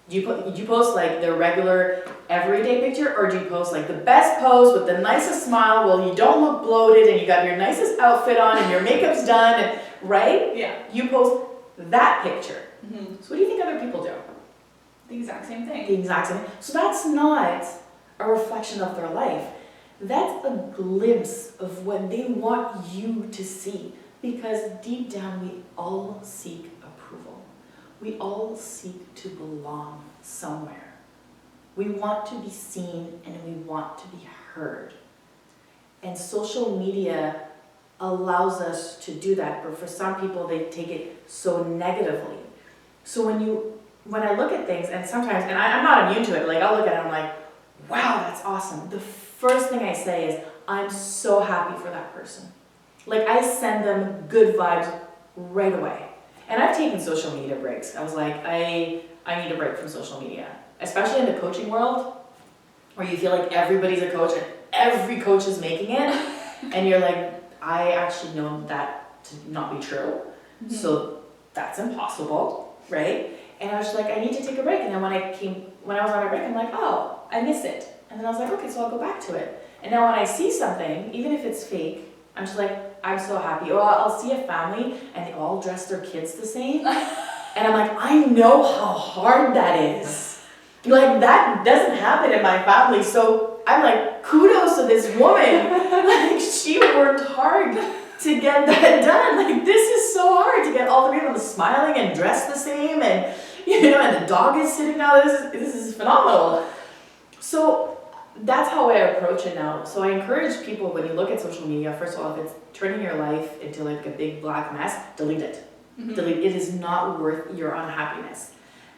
[SPEAKER 2] Do you post like the regular everyday picture, or do you post like the best pose with the nicest smile, well, you don't look bloated and you got your nicest outfit on and your makeup's done, and, right?
[SPEAKER 1] Yeah.
[SPEAKER 2] You post that picture.
[SPEAKER 1] Mm-hmm.
[SPEAKER 2] So what do you think other people do?
[SPEAKER 1] The exact same thing.
[SPEAKER 2] The exact same thing. So that's not a reflection of their life. That's a glimpse of what they want you to see. Because deep down, we all seek approval. We all seek to belong somewhere. We want to be seen and we want to be heard. And social media allows us to do that, but for some people, they take it so negatively. So when I look at things, and sometimes, and I'm not immune to it, like I'll look at it and I'm like, wow, that's awesome. The first thing I say is, I'm so happy for that person. Like I send them good vibes right away. And I've taken social media breaks. I was like, I need a break from social media. Especially in the coaching world, where you feel like everybody's a coach and every coach is making it. And you're like, I actually know that to not be true. Mm-hmm. So that's impossible, right? And I was like, I need to take a break. And then when I was on my break, I'm like, oh, I miss it. And then I was like, okay, so I'll go back to it. And now when I see something, even if it's fake, I'm just like, I'm so happy. Or I'll see a family and they all dress their kids the same. And I'm like, I know how hard that is. Like, that doesn't happen in my family. So I'm like, kudos to this woman. Like, she worked hard to get that done. Like, this is so hard to get all three of them smiling and dressed the same. And, and the dog is sitting down. This is phenomenal. So that's how I approach it now. So I encourage people, when you look at social media, first of all, if it's turning your life into like a big black mess, delete it. Mm-hmm. Delete it. It is not worth your unhappiness.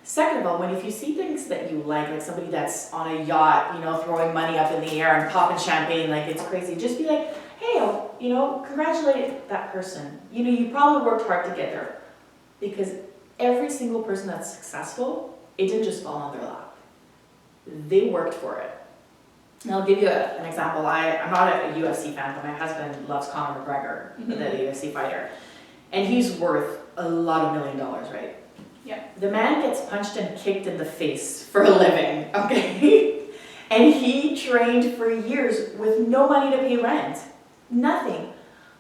[SPEAKER 2] Second of all, if you see things that you like somebody that's on a yacht, throwing money up in the air and popping champagne like it's crazy, just be like, hey, congratulate that person. You probably worked hard to get there. Because every single person that's successful, it didn't just fall on their lap. They worked for it. And I'll give you an example. I'm not a UFC fan, but my husband loves Conor McGregor, the UFC fighter. And he's worth a lot of $1 million, right?
[SPEAKER 1] Yeah.
[SPEAKER 2] The man gets punched and kicked in the face for a living, okay? And he trained for years with no money to pay rent. Nothing.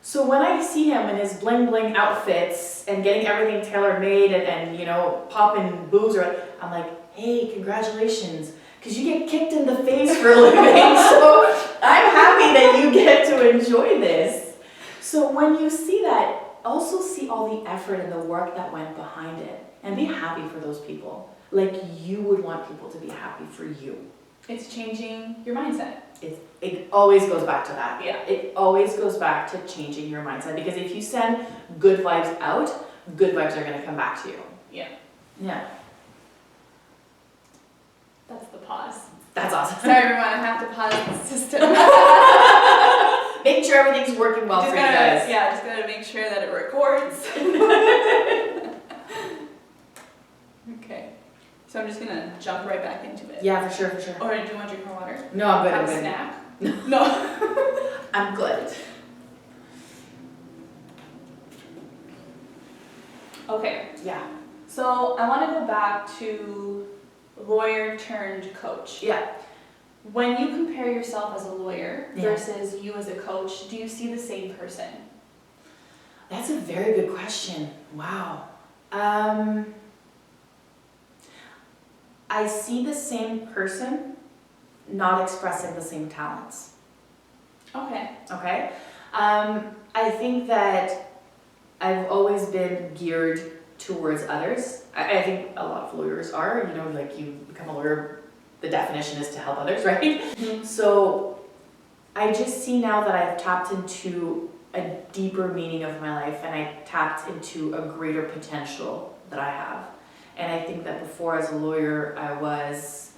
[SPEAKER 2] So when I see him in his bling bling outfits and getting everything tailor made and popping booze, I'm like, hey, congratulations. Because you get kicked in the face for a living. So I'm happy that you get to enjoy this. So when you see that, also see all the effort and the work that went behind it. And be happy for those people. Like you would want people to be happy for you.
[SPEAKER 1] It's changing your mindset.
[SPEAKER 2] It always goes back to that.
[SPEAKER 1] Yeah.
[SPEAKER 2] It always goes back to changing your mindset. Because if you send good vibes out, good vibes are going to come back to you.
[SPEAKER 1] Yeah.
[SPEAKER 2] Yeah.
[SPEAKER 1] That's the pause.
[SPEAKER 2] That's awesome.
[SPEAKER 1] Sorry everyone, I have to pause the system.
[SPEAKER 2] Make sure everything's working well for you guys.
[SPEAKER 1] Yeah, just gotta make sure that it records. Okay. So I'm just gonna jump right back into it.
[SPEAKER 2] Yeah, for sure, for sure.
[SPEAKER 1] Or do you want to drink more water?
[SPEAKER 2] No, I'm good,
[SPEAKER 1] Have
[SPEAKER 2] I'm
[SPEAKER 1] a
[SPEAKER 2] good.
[SPEAKER 1] snack? No.
[SPEAKER 2] I'm good.
[SPEAKER 1] Okay.
[SPEAKER 2] Yeah.
[SPEAKER 1] So I want to go back to lawyer turned coach.
[SPEAKER 2] Yeah.
[SPEAKER 1] When you compare yourself as a lawyer
[SPEAKER 2] Yeah.
[SPEAKER 1] versus you as a coach, do you see the same person?
[SPEAKER 2] That's a very good question. Wow. I see the same person, not expressing the same talents.
[SPEAKER 1] Okay.
[SPEAKER 2] Okay? I think that I've always been geared towards others. I think a lot of lawyers are, like you become a lawyer, the definition is to help others, right?
[SPEAKER 1] Mm-hmm.
[SPEAKER 2] So I just see now that I've tapped into a deeper meaning of my life and I tapped into a greater potential that I have. And I think that before as a lawyer, I was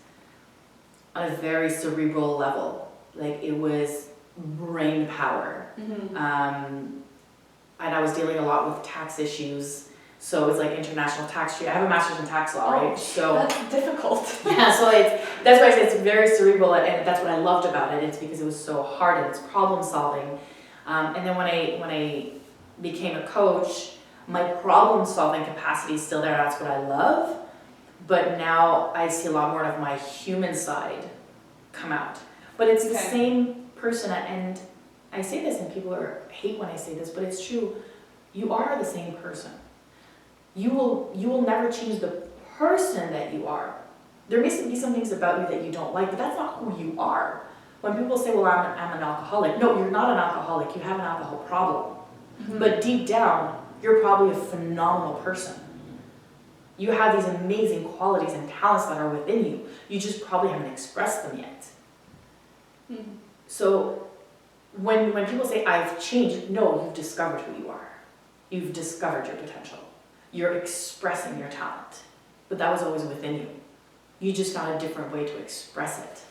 [SPEAKER 2] on a very cerebral level. Like it was brain power.
[SPEAKER 1] Mm-hmm.
[SPEAKER 2] And I was dealing a lot with tax issues. So it's like international tax treaty. I have a master's in tax law, right? So
[SPEAKER 1] that's difficult.
[SPEAKER 2] yeah, so that's why I say it's very cerebral, and that's what I loved about it. It's because it was so hard and it's problem solving. And then when I became a coach, my problem solving capacity is still there. That's what I love. But now I see a lot more of my human side come out. But it's the same person, and I say this, and people hate when I say this, but it's true. You are the same person. You will never change the person that you are. There may be some things about you that you don't like, but that's not who you are. When people say, well, I'm an alcoholic. No, you're not an alcoholic. You have an alcohol problem. Mm-hmm. But deep down, you're probably a phenomenal person. You have these amazing qualities and talents that are within you. You just probably haven't expressed them yet. Mm-hmm. So when people say, I've changed, no, you've discovered who you are. You've discovered your potential. You're expressing your talent. But that was always within you. You just found a different way to express it.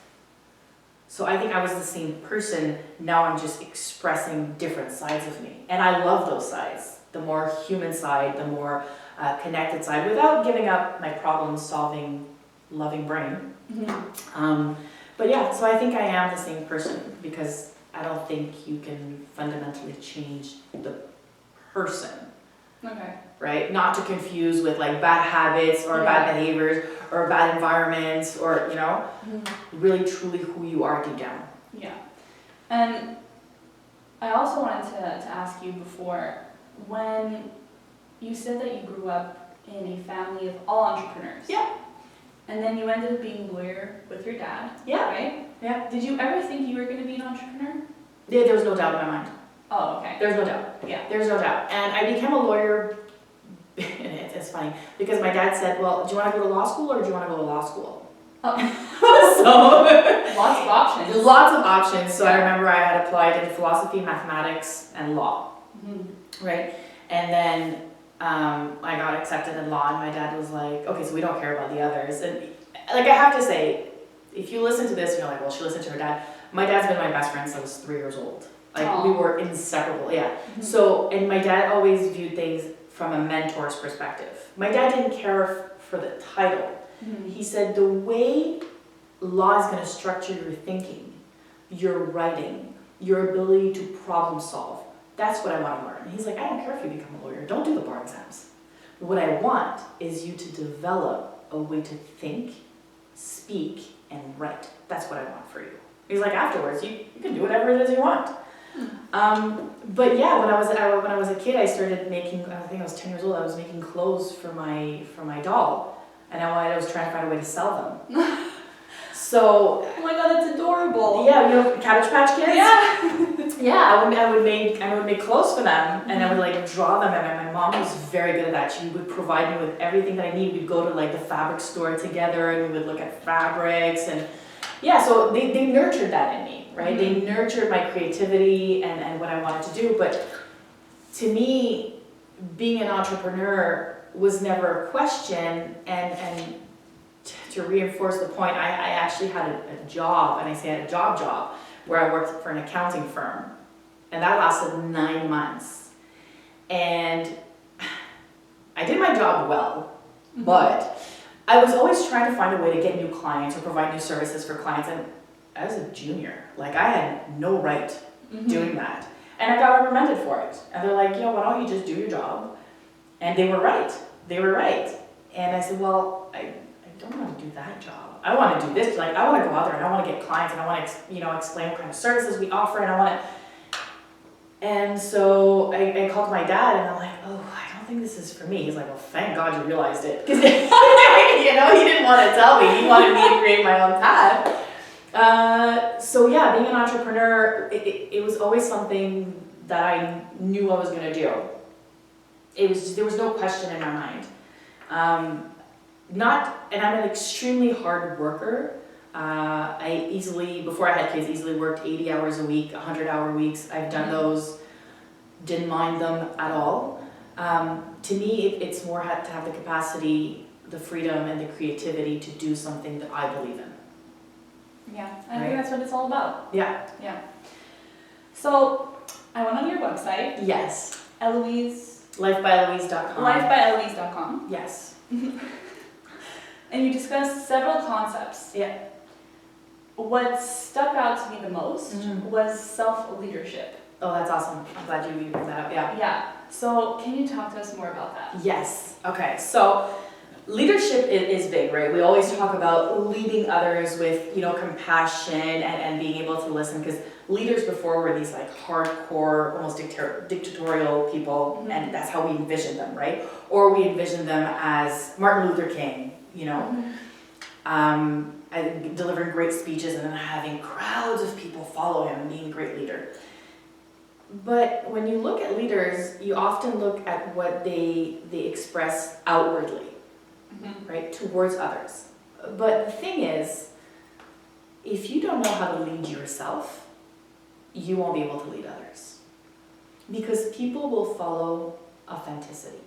[SPEAKER 2] So I think I was the same person. Now I'm just expressing different sides of me. And I love those sides. The more human side, the more connected side, without giving up my problem-solving, loving brain. Mm-hmm. But yeah, so I think I am the same person because I don't think you can fundamentally change the person.
[SPEAKER 1] Okay.
[SPEAKER 2] Right? Not to confuse with like bad habits or bad behaviors or bad environments or, really truly who you are deep down.
[SPEAKER 1] Yeah. And I also wanted to ask you before, when you said that you grew up in a family of all entrepreneurs.
[SPEAKER 2] Yeah.
[SPEAKER 1] And then you ended up being a lawyer with your dad.
[SPEAKER 2] Yeah.
[SPEAKER 1] Right?
[SPEAKER 2] Yeah.
[SPEAKER 1] Did you ever think you were going to be an entrepreneur?
[SPEAKER 2] Yeah, there was no doubt in my mind.
[SPEAKER 1] Oh, okay.
[SPEAKER 2] There's no doubt.
[SPEAKER 1] Yeah.
[SPEAKER 2] There's no doubt. And I became a lawyer, and it's funny, because my dad said, well, do you want to go to law school or do you want to go to law school?
[SPEAKER 1] Oh.
[SPEAKER 2] So
[SPEAKER 1] lots of options.
[SPEAKER 2] Lots of options. So I remember I had applied in philosophy, mathematics, and law. Mm-hmm. Right? And then I got accepted in law, and my dad was like, okay, so we don't care about the others. And like, I have to say, if you listen to this and you're like, well, she listened to her dad. My dad's been my best friend since I was 3 years old. Like, we were inseparable, yeah. So, and my dad always viewed things from a mentor's perspective. My dad didn't care for the title. He said the way law is going to structure your thinking, your writing, your ability to problem solve, that's what I want to learn. And he's like, I don't care if you become a lawyer, don't do the bar exams. What I want is you to develop a way to think, speak, and write. That's what I want for you. He's like, afterwards, you can do whatever it is you want. But yeah, when I was a kid, I started making, I think I was 10 years old, I was making clothes for my doll. And I was trying to find a way to sell them. So,
[SPEAKER 1] oh my god, that's adorable.
[SPEAKER 2] Yeah, you know, Cabbage Patch Kids?
[SPEAKER 1] Yeah.
[SPEAKER 2] Yeah, I would make clothes for them, and I would like draw them, and my mom was very good at that. She would provide me with everything that I need. We'd go to like the fabric store together, and we would look at fabrics, and yeah, so they nurtured that in me, right? They nurtured my creativity and what I wanted to do, but to me, being an entrepreneur was never a question, and to reinforce the point, I actually had a job, and I say I had a job, where I worked for an accounting firm, and that lasted 9 months. And I did my job well, but I was always trying to find a way to get new clients or provide new services for clients, and I was a junior. Like, I had no right doing that. And I got reprimanded for it. And they're like, why don't you just do your job? And they were right. And I said, well, I don't want to do that job. I want to do this. Like, I want to go out there and I want to get clients and I want to, explain what kind of services we offer, and I want to. And so I called my dad, and I'm like, oh, I don't think this is for me. He's like, well, thank God you realized it, because he didn't want to tell me. He wanted me to create my own path. So yeah, being an entrepreneur, it was always something that I knew I was going to do. There was no question in my mind. And I'm an extremely hard worker. Before I had kids, easily worked 80 hours a week, 100-hour weeks. I've done those, didn't mind them at all. To me, it's more to have the capacity, the freedom, and the creativity to do something that I believe in.
[SPEAKER 1] Yeah, I think that's what it's all about.
[SPEAKER 2] Yeah.
[SPEAKER 1] Yeah. So, I went on your website.
[SPEAKER 2] Yes.
[SPEAKER 1] Eloïse.
[SPEAKER 2] Lifebyeloise.com.
[SPEAKER 1] Lifebyeloise.com.
[SPEAKER 2] Yes.
[SPEAKER 1] And you discussed several concepts.
[SPEAKER 2] Yeah.
[SPEAKER 1] What stuck out to me the most was self-leadership.
[SPEAKER 2] Oh, that's awesome. I'm glad you brought that up. Yeah.
[SPEAKER 1] Yeah. So can you talk to us more about that?
[SPEAKER 2] Yes. Okay. So leadership is big, right? We always talk about leading others with, compassion and being able to listen, because leaders before were these like hardcore, almost dictatorial people, and that's how we envisioned them, right? Or we envisioned them as Martin Luther King, delivering great speeches and then having crowds of people follow him, being a great leader. But when you look at leaders, you often look at what they express outwardly, right, towards others. But the thing is, if you don't know how to lead yourself, you won't be able to lead others. Because people will follow authenticity.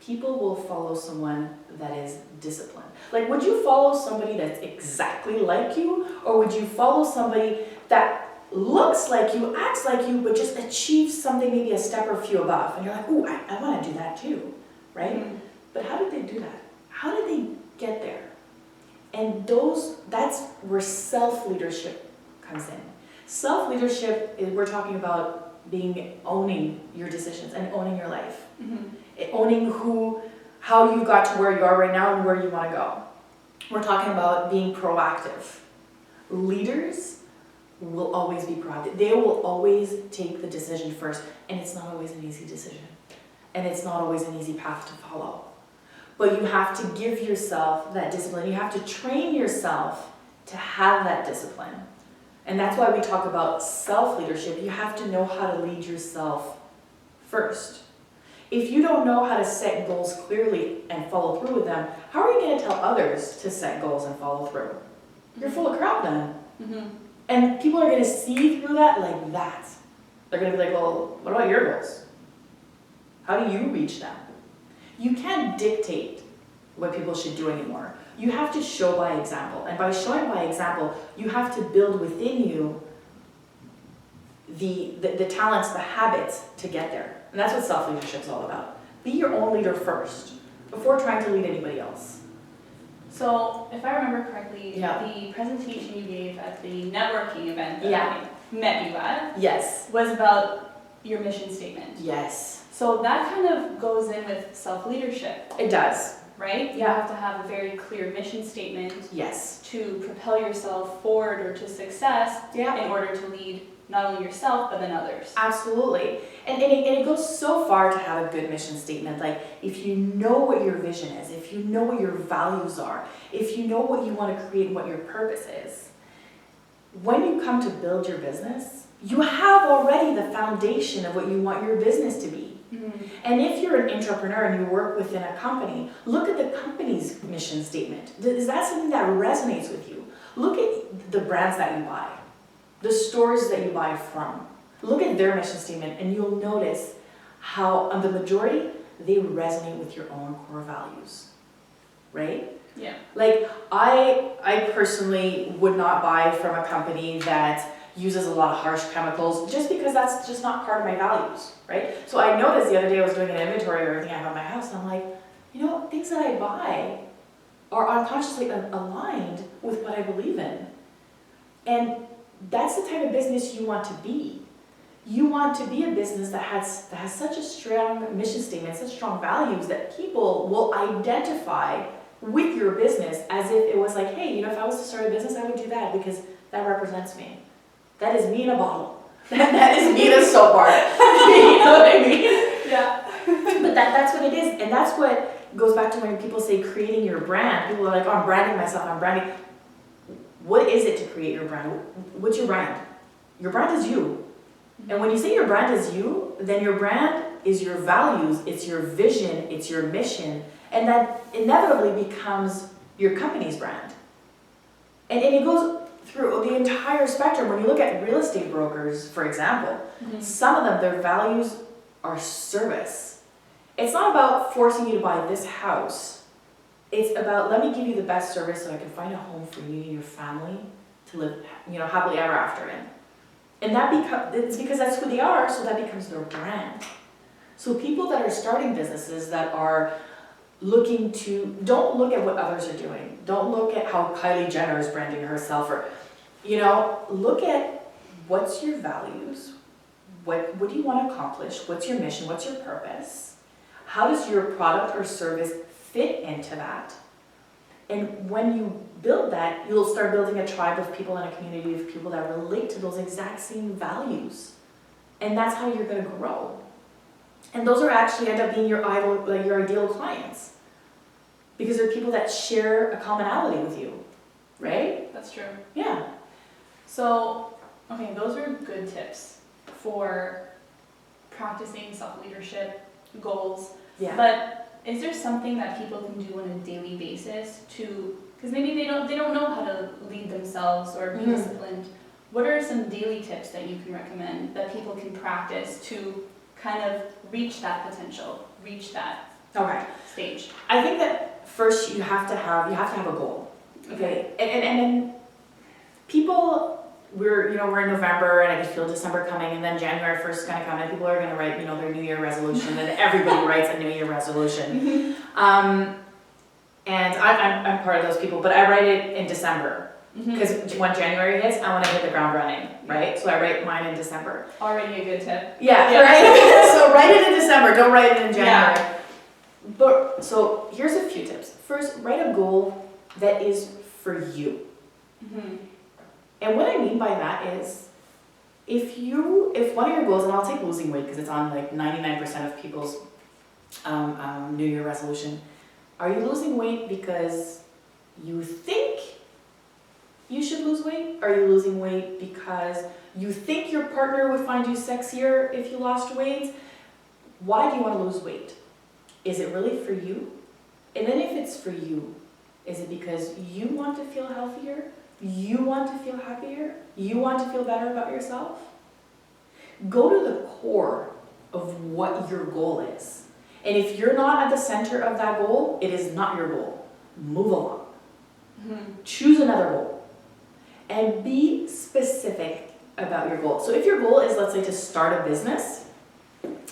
[SPEAKER 2] People will follow someone that is disciplined. Like, would you follow somebody that's exactly like you? Or would you follow somebody that looks like you, acts like you, but just achieves something maybe a step or a few above? And you're like, ooh, I want to do that too, right? But how did they do that? How did they get there? And that's where self-leadership comes in. Self-leadership, we're talking about owning your decisions and owning your life. Owning how you got to where you are right now and where you want to go. We're talking about being proactive. Leaders will always be proactive. They will always take the decision first, and it's not always an easy decision. And it's not always an easy path to follow. But you have to give yourself that discipline. You have to train yourself to have that discipline. And that's why we talk about self-leadership. You have to know how to lead yourself first. If you don't know how to set goals clearly and follow through with them, how are you going to tell others to set goals and follow through? You're full of crap then. And people are going to see through that like that. They're going to be like, well, what about your goals? How do you reach them? You can't dictate what people should do anymore. You have to show by example. And by showing by example, you have to build within you the talents, the habits to get there. And that's what self-leadership is all about. Be your own leader first, before trying to lead anybody else.
[SPEAKER 1] So, if I remember correctly,
[SPEAKER 2] Yeah.
[SPEAKER 1] the presentation you gave at the networking event that
[SPEAKER 2] Yeah.
[SPEAKER 1] I met you at
[SPEAKER 2] Yes.
[SPEAKER 1] was about your mission statement.
[SPEAKER 2] Yes.
[SPEAKER 1] So that kind of goes in with self-leadership,
[SPEAKER 2] It does.
[SPEAKER 1] right? You
[SPEAKER 2] Yeah.
[SPEAKER 1] have to have a very clear mission statement
[SPEAKER 2] Yes.
[SPEAKER 1] to propel yourself forward or to success
[SPEAKER 2] Yeah.
[SPEAKER 1] in order to lead not only yourself, but then others.
[SPEAKER 2] Absolutely. And it goes so far to have a good mission statement. Like, if you know what your vision is, if you know what your values are, if you know what you want to create and what your purpose is, when you come to build your business, you have already the foundation of what you want your business to be.
[SPEAKER 1] Mm-hmm.
[SPEAKER 2] And if you're an entrepreneur and you work within a company, look at the company's mission statement. Is that something that resonates with you? Look at the brands that you buy, the stores that you buy from. Look at their mission statement and you'll notice how, on the majority, they resonate with your own core values, right?
[SPEAKER 1] Yeah.
[SPEAKER 2] Like, I personally would not buy from a company that uses a lot of harsh chemicals just because that's just not part of my values, right? So I noticed the other day I was doing an inventory of everything I have in my house and I'm like, you know, things that I buy are unconsciously aligned with what I believe in. And that's the type of business you want to be. You want to be a business that has such a strong mission statement, such strong values that people will identify with your business as if it was like, hey, you know, if I was to start a business, I would do that because that represents me. That is me in a bottle. That is me in a soap bar. You know what I mean?
[SPEAKER 1] Yeah.
[SPEAKER 2] But that's what it is. And that's what goes back to when people say creating your brand. People are like, oh, I'm branding myself, I'm branding. What is it to create your brand? What's your brand? Your brand is you. And when you say your brand is you, then your brand is your values, it's your vision, it's your mission, and that inevitably becomes your company's brand. And it goes through the entire spectrum. When you look at real estate brokers, for example, some of them, their values are service. It's not about forcing you to buy this house. It's about, let me give you the best service so I can find a home for you and your family to live, you know, happily ever after in. And it's because that's who they are, so that becomes their brand. So people that are starting businesses that are looking to, don't look at what others are doing. Don't look at how Kylie Jenner is branding herself, or, you know, look at what's your values, what do you want to accomplish, what's your mission, what's your purpose, how does your product or service fit into that? And when you build that, you'll start building a tribe of people and a community of people that relate to those exact same values. And that's how you're going to grow. And those are actually end up being your ideal clients. Because they're people that share a commonality with you, right?
[SPEAKER 1] That's true.
[SPEAKER 2] Yeah.
[SPEAKER 1] So, okay, those are good tips for practicing self-leadership goals.
[SPEAKER 2] Yeah.
[SPEAKER 1] But is there something that people can do on a daily basis to, because maybe they don't know how to lead themselves or be disciplined. What are some daily tips that you can recommend that people can practice to kind of reach that potential, reach that stage?
[SPEAKER 2] I think that first you have to have a goal. Okay. And people, we're in November and I can feel December coming, and then January 1st is going to come and people are going to write, their New Year resolution, and everybody writes a New Year resolution. And I'm part of those people, but I write it in December. Because when January hits, I want to hit the ground running, right? So I write mine in December.
[SPEAKER 1] Already a good tip.
[SPEAKER 2] Yeah. Right? So write it in December, don't write it in January.
[SPEAKER 1] Yeah.
[SPEAKER 2] But, so here's a few tips. First, write a goal that is for you. And what I mean by that is, if one of your goals, and I'll take losing weight because it's on like 99% of people's New Year resolution. Are you losing weight because you think you should lose weight? Are you losing weight because you think your partner would find you sexier if you lost weight? Why do you want to lose weight? Is it really for you? And then if it's for you, is it because you want to feel healthier? You want to feel happier? You want to feel better about yourself? Go to the core of what your goal is. And if you're not at the center of that goal, it is not your goal. Move along. Choose another goal. And be specific about your goal. So if your goal is, let's say, to start a business,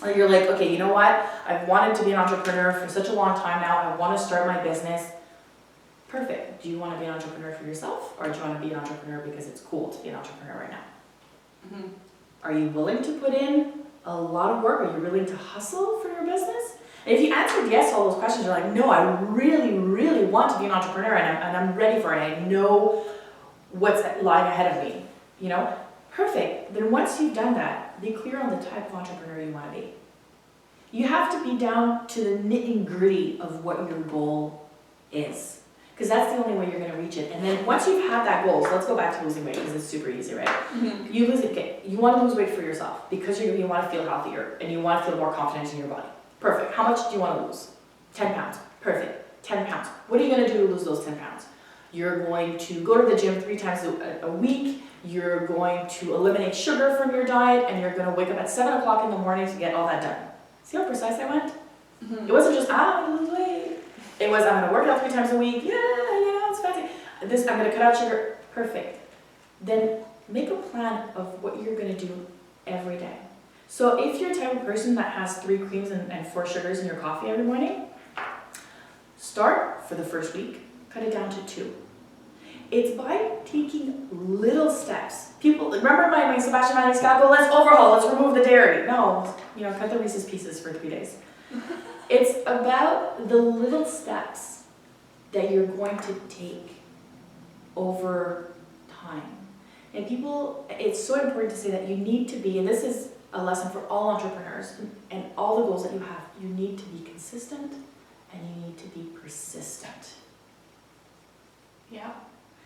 [SPEAKER 2] or you're like, okay, you know what? I've wanted to be an entrepreneur for such a long time now. I want to start my business. Perfect. Do you want to be an entrepreneur for yourself, or do you want to be an entrepreneur because it's cool to be an entrepreneur right now? Are you willing to put in a lot of work? Are you willing to hustle for your business? And if you answered yes to all those questions, you're like, no, I really, really want to be an entrepreneur, and I'm ready for it. I know what's lying ahead of me, you know? Perfect. Then once you've done that, be clear on the type of entrepreneur you want to be. You have to be down to the nitty-gritty of what your goal is, because that's the only way you're going to reach it. And then once you've had that goal, so let's go back to losing weight, because it's super easy, right? You lose it. Okay, you want to lose weight for yourself because you want to feel healthier and you want to feel more confident in your body. Perfect. How much do you want to lose? 10 pounds. Perfect. 10 pounds. What are you going to do to lose those 10 pounds? You're going to go to the gym 3 times a week. You're going to eliminate sugar from your diet, and you're going to wake up at 7 o'clock in the morning to get all that done. See how precise I went? It wasn't just, I'm going to lose weight. It was, I'm going to work out 3 times a week. Yeah, it's fancy. This, I'm going to cut out sugar. Perfect. Then make a plan of what you're going to do every day. So if you're the type of person that has 3 creams and 4 sugars in your coffee every morning, start for the first week, cut it down to 2. It's by taking little steps. People, remember my Sebastian Maniscalco, let's overhaul, let's remove the dairy. No, cut the Reese's Pieces for 3 days. It's about the little steps that you're going to take over time. And people, it's so important to say that you need to be, and this is a lesson for all entrepreneurs and all the goals that you have, you need to be consistent and you need to be persistent.
[SPEAKER 1] Yeah.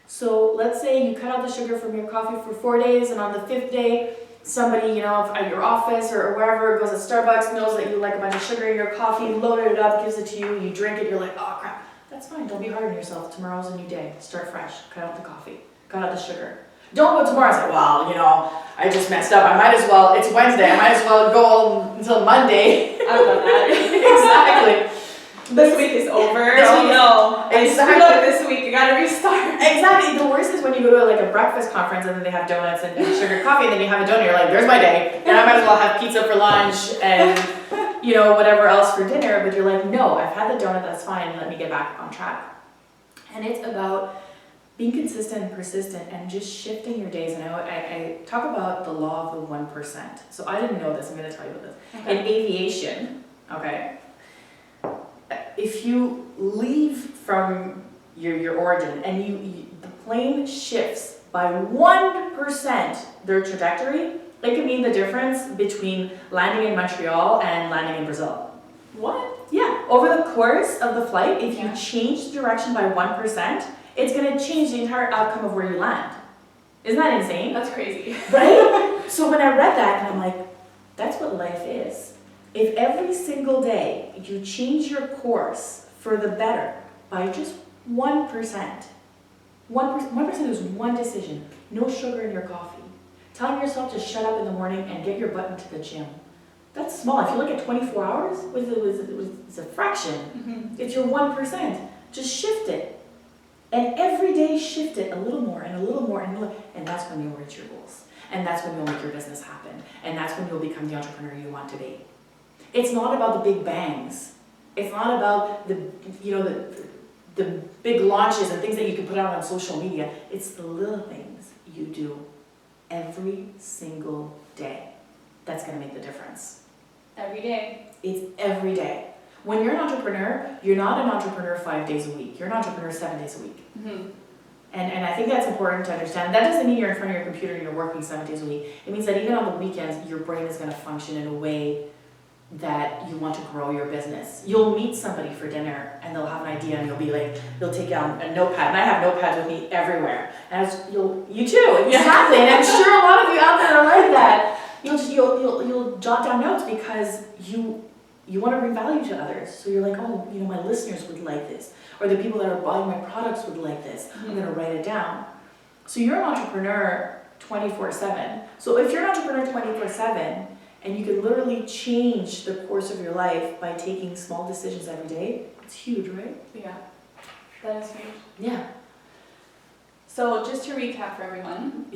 [SPEAKER 2] So let's say you cut out the sugar from your coffee for 4 days, and on the 5th day, somebody, at your office or wherever goes to Starbucks, knows that you like a bunch of sugar in your coffee, loaded it up, gives it to you, you drink it, you're like, oh crap. That's fine, don't be hard on yourself. Tomorrow's a new day. Start fresh. Cut out the coffee. Cut out the sugar. Don't go tomorrow and say, well, I just messed up. I might as well, it's Wednesday, I might as well go until Monday.
[SPEAKER 1] I've done that.
[SPEAKER 2] Exactly.
[SPEAKER 1] This week is over. I screwed up this week. I gotta restart.
[SPEAKER 2] Exactly. The worst is when you go to a breakfast conference and then they have donuts and sugar coffee, and then you have a donut. You're like, there's my day, and I might as well have pizza for lunch and whatever else for dinner. But you're like, no, I've had the donut. That's fine. Let me get back on track. And it's about being consistent and persistent and just shifting your days. And I talk about the law of the 1%. So I didn't know this. I'm going to tell you about this.
[SPEAKER 1] Okay.
[SPEAKER 2] In aviation, okay. If you leave from your origin and the plane shifts by 1% their trajectory, it can mean the difference between landing in Montreal and landing in Brazil.
[SPEAKER 1] What?
[SPEAKER 2] Yeah, over the course of the flight, if you change the direction by 1%, it's going to change the entire outcome of where you land. Isn't that insane?
[SPEAKER 1] That's crazy.
[SPEAKER 2] Right? So when I read that, and I'm like, that's what life is. If every single day you change your course for the better by just 1%, 1% is one decision. No sugar in your coffee. Telling yourself to shut up in the morning and get your butt into the gym. That's small. If you look at 24 hours, it's a fraction. It's your 1%. Just shift it. And every day shift it a little more and a little more and a little, and that's when you'll reach your goals. And that's when you'll make your business happen. And that's when you'll become the entrepreneur you want to be. It's not about the big bangs. It's not about the big launches and things that you can put out on social media. It's the little things you do every single day that's going to make the difference.
[SPEAKER 1] Every day.
[SPEAKER 2] It's every day. When you're an entrepreneur, you're not an entrepreneur 5 days a week. You're an entrepreneur 7 days a week. And I think that's important to understand. That doesn't mean you're in front of your computer and you're working 7 days a week. It means that even on the weekends, your brain is going to function in a way that you want to grow your business. You'll meet somebody for dinner and they'll have an idea and you'll take out a notepad. And I have notepads with me everywhere. And you too, exactly. And I'm sure a lot of you out there are like that. You'll jot down notes because you want to bring value to others. So you're like, oh, my listeners would like this. Or the people that are buying my products would like this. I'm going to write it down. So you're an entrepreneur 24/7. So if you're an entrepreneur 24/7, and you can literally change the course of your life by taking small decisions every day, it's huge, right?
[SPEAKER 1] Yeah, that is huge.
[SPEAKER 2] Yeah.
[SPEAKER 1] So just to recap for everyone,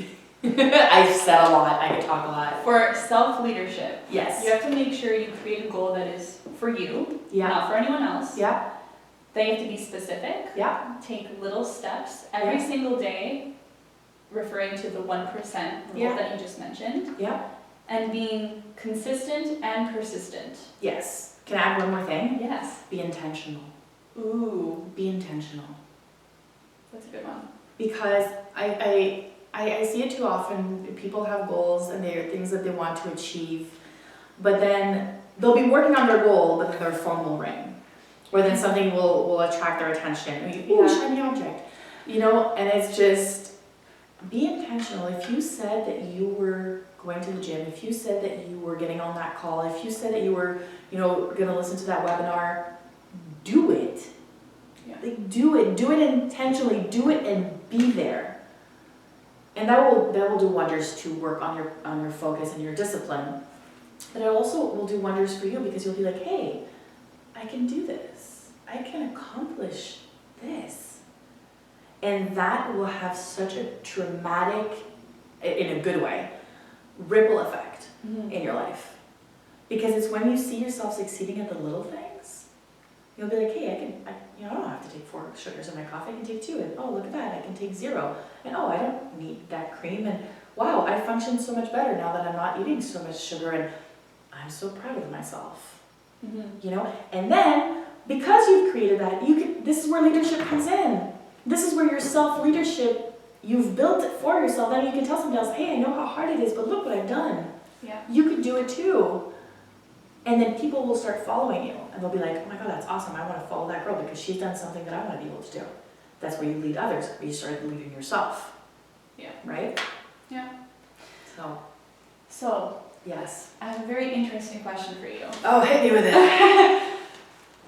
[SPEAKER 2] I've said a lot, I can talk a lot.
[SPEAKER 1] for self-leadership,
[SPEAKER 2] Yes.
[SPEAKER 1] you have to make sure you create a goal that is for you,
[SPEAKER 2] Yeah.
[SPEAKER 1] not for anyone else.
[SPEAKER 2] Yeah.
[SPEAKER 1] Then you have to be specific.
[SPEAKER 2] Yeah.
[SPEAKER 1] Take little steps every
[SPEAKER 2] Yeah.
[SPEAKER 1] single day, referring to the 1% rule
[SPEAKER 2] Yeah.
[SPEAKER 1] that you just mentioned,
[SPEAKER 2] Yeah.
[SPEAKER 1] and being consistent and persistent.
[SPEAKER 2] Yes. Can I add one more thing?
[SPEAKER 1] Yes.
[SPEAKER 2] Be intentional.
[SPEAKER 1] Ooh,
[SPEAKER 2] Be intentional.
[SPEAKER 1] that's a good one.
[SPEAKER 2] Because I see it too often. People have goals and they're things that they want to achieve, but then they'll be working on their goal, but then their phone will ring. Or then something will attract their attention. Ooh,
[SPEAKER 1] Yeah.
[SPEAKER 2] shiny object. You know, and it's just, be intentional. If you said that you were going to the gym, if you said that you were getting on that call, if you said that you were, going to listen to that webinar, do it.
[SPEAKER 1] Yeah.
[SPEAKER 2] Like, do it intentionally, do it and be there. And that will do wonders to work on your focus and your discipline. But it also will do wonders for you because you'll be like, hey, I can do this. I can accomplish this. And that will have such a dramatic, in a good way, ripple effect in your life. Because it's when you see yourself succeeding at the little things, you'll be like, hey, I don't have to take 4 sugars in my coffee, I can take 2, and oh, look at that, I can take 0. And oh, I don't need that cream, and wow, I function so much better now that I'm not eating so much sugar, and I'm so proud of myself. And then, because you've created that, this is where leadership comes in. This is where your self-leadership, you've built it for yourself. Then you can tell somebody else, hey, I know how hard it is, but look what I've done.
[SPEAKER 1] Yeah.
[SPEAKER 2] You could do it too. And then people will start following you. And they'll be like, oh my God, that's awesome. I want to follow that girl because she's done something that I want to be able to do. That's where you lead others. You start leading yourself.
[SPEAKER 1] Yeah.
[SPEAKER 2] Right?
[SPEAKER 1] Yeah.
[SPEAKER 2] So, yes.
[SPEAKER 1] I have a very interesting question for you.
[SPEAKER 2] Oh, hit me with it.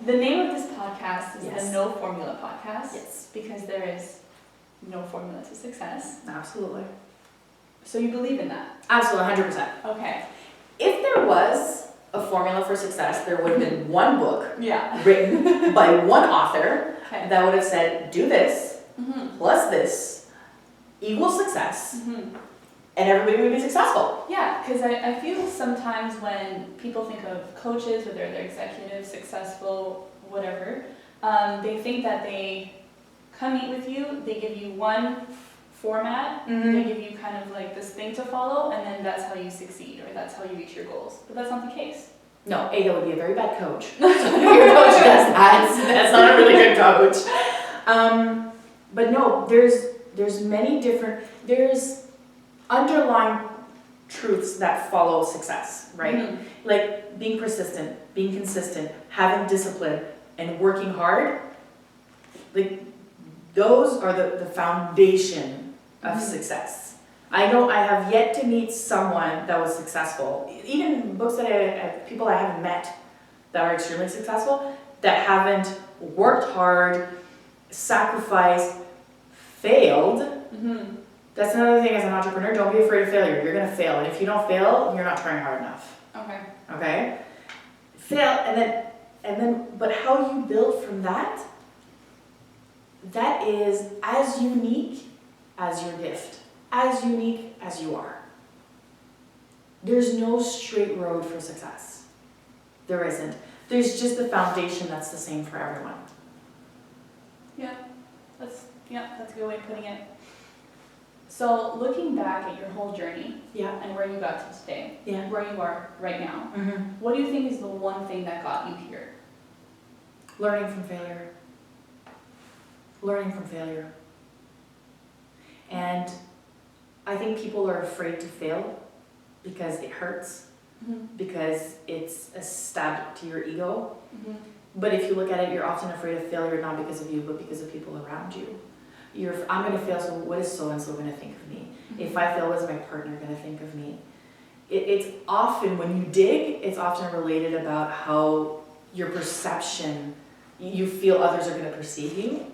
[SPEAKER 1] The name of this podcast is
[SPEAKER 2] Yes.
[SPEAKER 1] the No Formula Podcast.
[SPEAKER 2] Yes.
[SPEAKER 1] Because there is no formula to success.
[SPEAKER 2] Absolutely.
[SPEAKER 1] So you believe in that?
[SPEAKER 2] Absolutely, 100%.
[SPEAKER 1] Okay.
[SPEAKER 2] If there was a formula for success, there would have been one book
[SPEAKER 1] Yeah.
[SPEAKER 2] written by one author
[SPEAKER 1] Okay.
[SPEAKER 2] that would have said, do this,
[SPEAKER 1] Mm-hmm.
[SPEAKER 2] plus this, equals success,
[SPEAKER 1] Mm-hmm.
[SPEAKER 2] and everybody would be successful.
[SPEAKER 1] Yeah, because I feel sometimes when people think of coaches, whether they're executives, successful, whatever, they think that they come meet with you, they give you one format, they give you kind of like this thing to follow, and then that's how you succeed, or that's how you reach your goals. But that's not the case.
[SPEAKER 2] No, that would be a very bad coach. So if your coach does that, that's not a really good coach. But no, there's many different, there's underlying truths that follow success, right?
[SPEAKER 1] Mhm.
[SPEAKER 2] Like being persistent, being consistent, having discipline, and working hard. Like those are the foundation of success. I have yet to meet someone that was successful. Even books that people I haven't met that are extremely successful, that haven't worked hard, sacrificed, failed.
[SPEAKER 1] Mm-hmm.
[SPEAKER 2] That's another thing as an entrepreneur, don't be afraid of failure. You're gonna fail, and if you don't fail, you're not trying hard enough.
[SPEAKER 1] Okay.
[SPEAKER 2] Okay? Fail, and then, but how you build from that is as unique as your gift, as unique as you are. There's no straight road for success. There isn't. There's just the foundation that's the same for everyone.
[SPEAKER 1] That's a good way of putting it. So looking back at your whole journey
[SPEAKER 2] Yeah.
[SPEAKER 1] and where you got to today,
[SPEAKER 2] Yeah.
[SPEAKER 1] where you are right now,
[SPEAKER 2] Mm-hmm.
[SPEAKER 1] what do you think is the one thing that got you here?
[SPEAKER 2] Learning from failure. Learning from failure. And I think people are afraid to fail because it hurts, because it's a stab to your ego.
[SPEAKER 1] Mm-hmm.
[SPEAKER 2] But if you look at it, you're often afraid of failure, not because of you, but because of people around you. I'm going to fail, so what is so-and-so going to think of me?
[SPEAKER 1] Mm-hmm.
[SPEAKER 2] If I fail, what is my partner going to think of me? It's often, when you dig, it's often related about how your perception, you feel others are going to perceive you.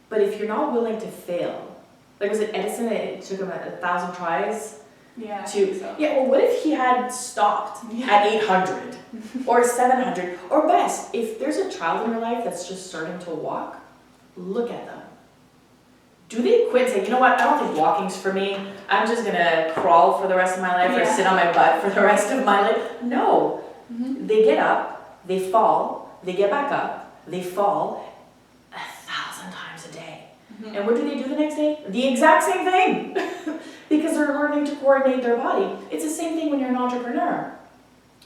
[SPEAKER 2] But if you're not willing to fail, like was it Edison, it took him 1,000 tries
[SPEAKER 1] Yeah. I
[SPEAKER 2] to,
[SPEAKER 1] think so.
[SPEAKER 2] yeah, well, what if he had stopped at 800 or 700? Or best, if there's a child in your life that's just starting to walk, look at them. Do they quit and say, you know what, I don't think walking's for me. I'm just gonna crawl for the rest of my life or sit on my butt for the rest of my life? No. They get up, they fall, they get back up, they fall 1,000 times a day. And what do they do the next day? The exact same thing. Because they're learning to coordinate their body. It's the same thing when you're an entrepreneur.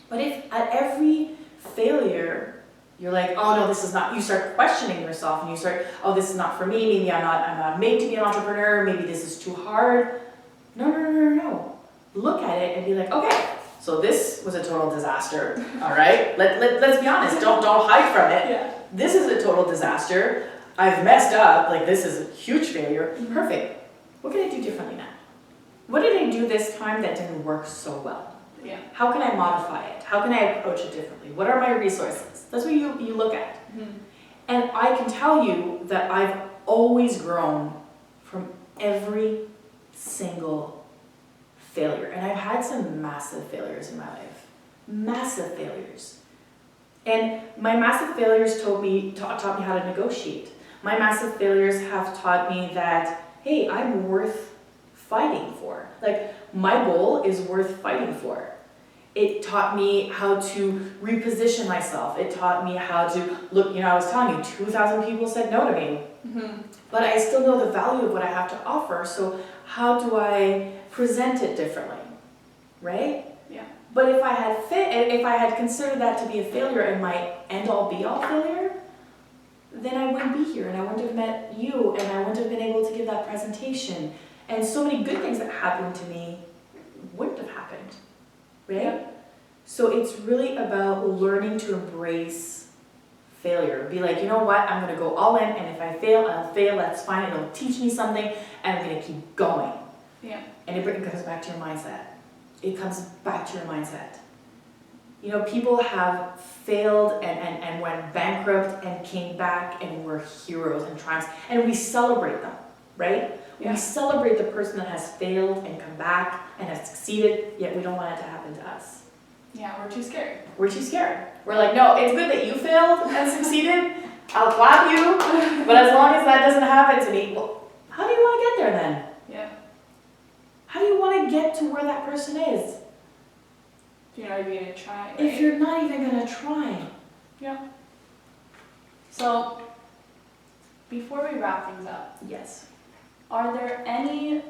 [SPEAKER 2] But if at every failure, you're like, oh no, this is not, you start questioning yourself and you start, oh, this is not for me, maybe I'm not made to be an entrepreneur, maybe this is too hard. No. Look at it and be like, okay, so this was a total disaster, all right? Let's be honest, don't hide from it.
[SPEAKER 1] Yeah.
[SPEAKER 2] This is a total disaster. I've messed up, like this is a huge failure. Perfect. What can I do differently now? What did I do this time that didn't work so well?
[SPEAKER 1] Yeah.
[SPEAKER 2] How can I modify it? How can I approach it differently? What are my resources? That's what you look at. And I can tell you that I've always grown from every single failure. And I've had some massive failures in my life. Massive failures. And my massive failures taught me how to negotiate. My massive failures have taught me that, hey, I'm worth fighting for. Like, my goal is worth fighting for. It taught me how to reposition myself. It taught me how to look, I was telling you, 2,000 people said no to me. But I still know the value of what I have to offer, so how do I present it differently, right?
[SPEAKER 1] Yeah.
[SPEAKER 2] But if I had considered that to be a failure and my end-all be-all failure, then I wouldn't be here and I wouldn't have met you and I wouldn't have been able to give that presentation. And so many good things that happened to me wouldn't have happened, right? Yeah. So it's really about learning to embrace failure. Be like, you know what, I'm gonna go all in, and if I fail, I'll fail, that's fine, it'll teach me something, and I'm gonna keep going.
[SPEAKER 1] Yeah.
[SPEAKER 2] And it comes back to your mindset. It comes back to your mindset. People have failed and went bankrupt and came back and were heroes and triumphs, and we celebrate them, right? Yeah. We celebrate the person that has failed and come back and has succeeded, yet we don't want it to happen to us.
[SPEAKER 1] Yeah, we're too scared.
[SPEAKER 2] We're too scared. We're like, no, it's good that you failed and succeeded. I'll clap you, but as long as that doesn't happen to me, well, how do you want to get there then?
[SPEAKER 1] Yeah.
[SPEAKER 2] How do you want to get to where that person is?
[SPEAKER 1] If you're not even going to try, right?
[SPEAKER 2] If you're not even going to try.
[SPEAKER 1] Yeah. So, before we wrap things up,
[SPEAKER 2] Yes.
[SPEAKER 1] Are there any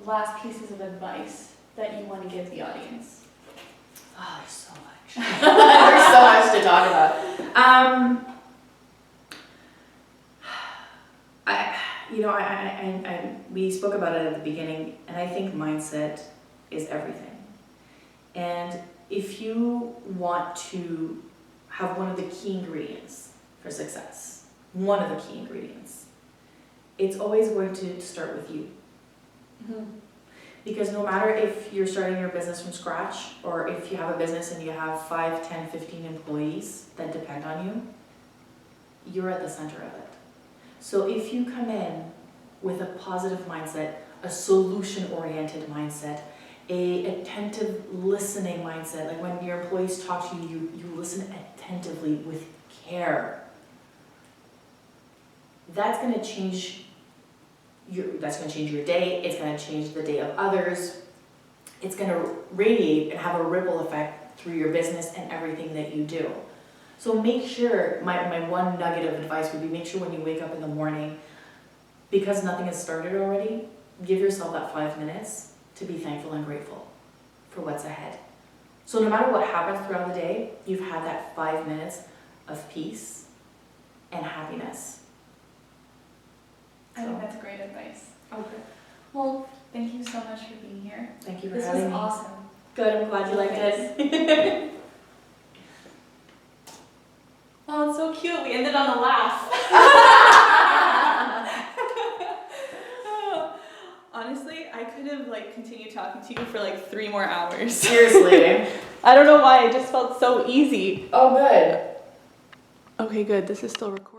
[SPEAKER 1] last pieces of advice that you want to give the audience?
[SPEAKER 2] Oh, there's so much. There's so much to talk about. We spoke about it at the beginning, and I think mindset is everything. And if you want to have one of the key ingredients for success, one of the key ingredients, it's always going to start with you. Because no matter if you're starting your business from scratch, or if you have a business and you have 5, 10, 15 employees that depend on you, you're at the center of it. So if you come in with a positive mindset, a solution-oriented mindset, a attentive listening mindset, like when your employees talk to you, you listen attentively with care. That's going to change your day. It's going to change the day of others. It's going to radiate and have a ripple effect through your business and everything that you do. So make sure, my one nugget of advice would be, make sure when you wake up in the morning, because nothing has started already, give yourself that 5 minutes to be thankful and grateful for what's ahead. So no matter what happens throughout the day, you've had that 5 minutes of peace and happiness.
[SPEAKER 1] I think that's great advice.
[SPEAKER 2] Okay.
[SPEAKER 1] Well, thank you so much for being here.
[SPEAKER 2] Thank you for
[SPEAKER 1] This
[SPEAKER 2] having
[SPEAKER 1] was
[SPEAKER 2] me.
[SPEAKER 1] awesome.
[SPEAKER 2] Good, I'm glad you liked it.
[SPEAKER 1] Oh, it's so cute. We ended on a laugh. Honestly, I could have continued talking to you for 3 more hours.
[SPEAKER 2] Seriously.
[SPEAKER 1] I don't know why, it just felt so easy.
[SPEAKER 2] Oh, good.
[SPEAKER 1] Okay, good. This is still recording.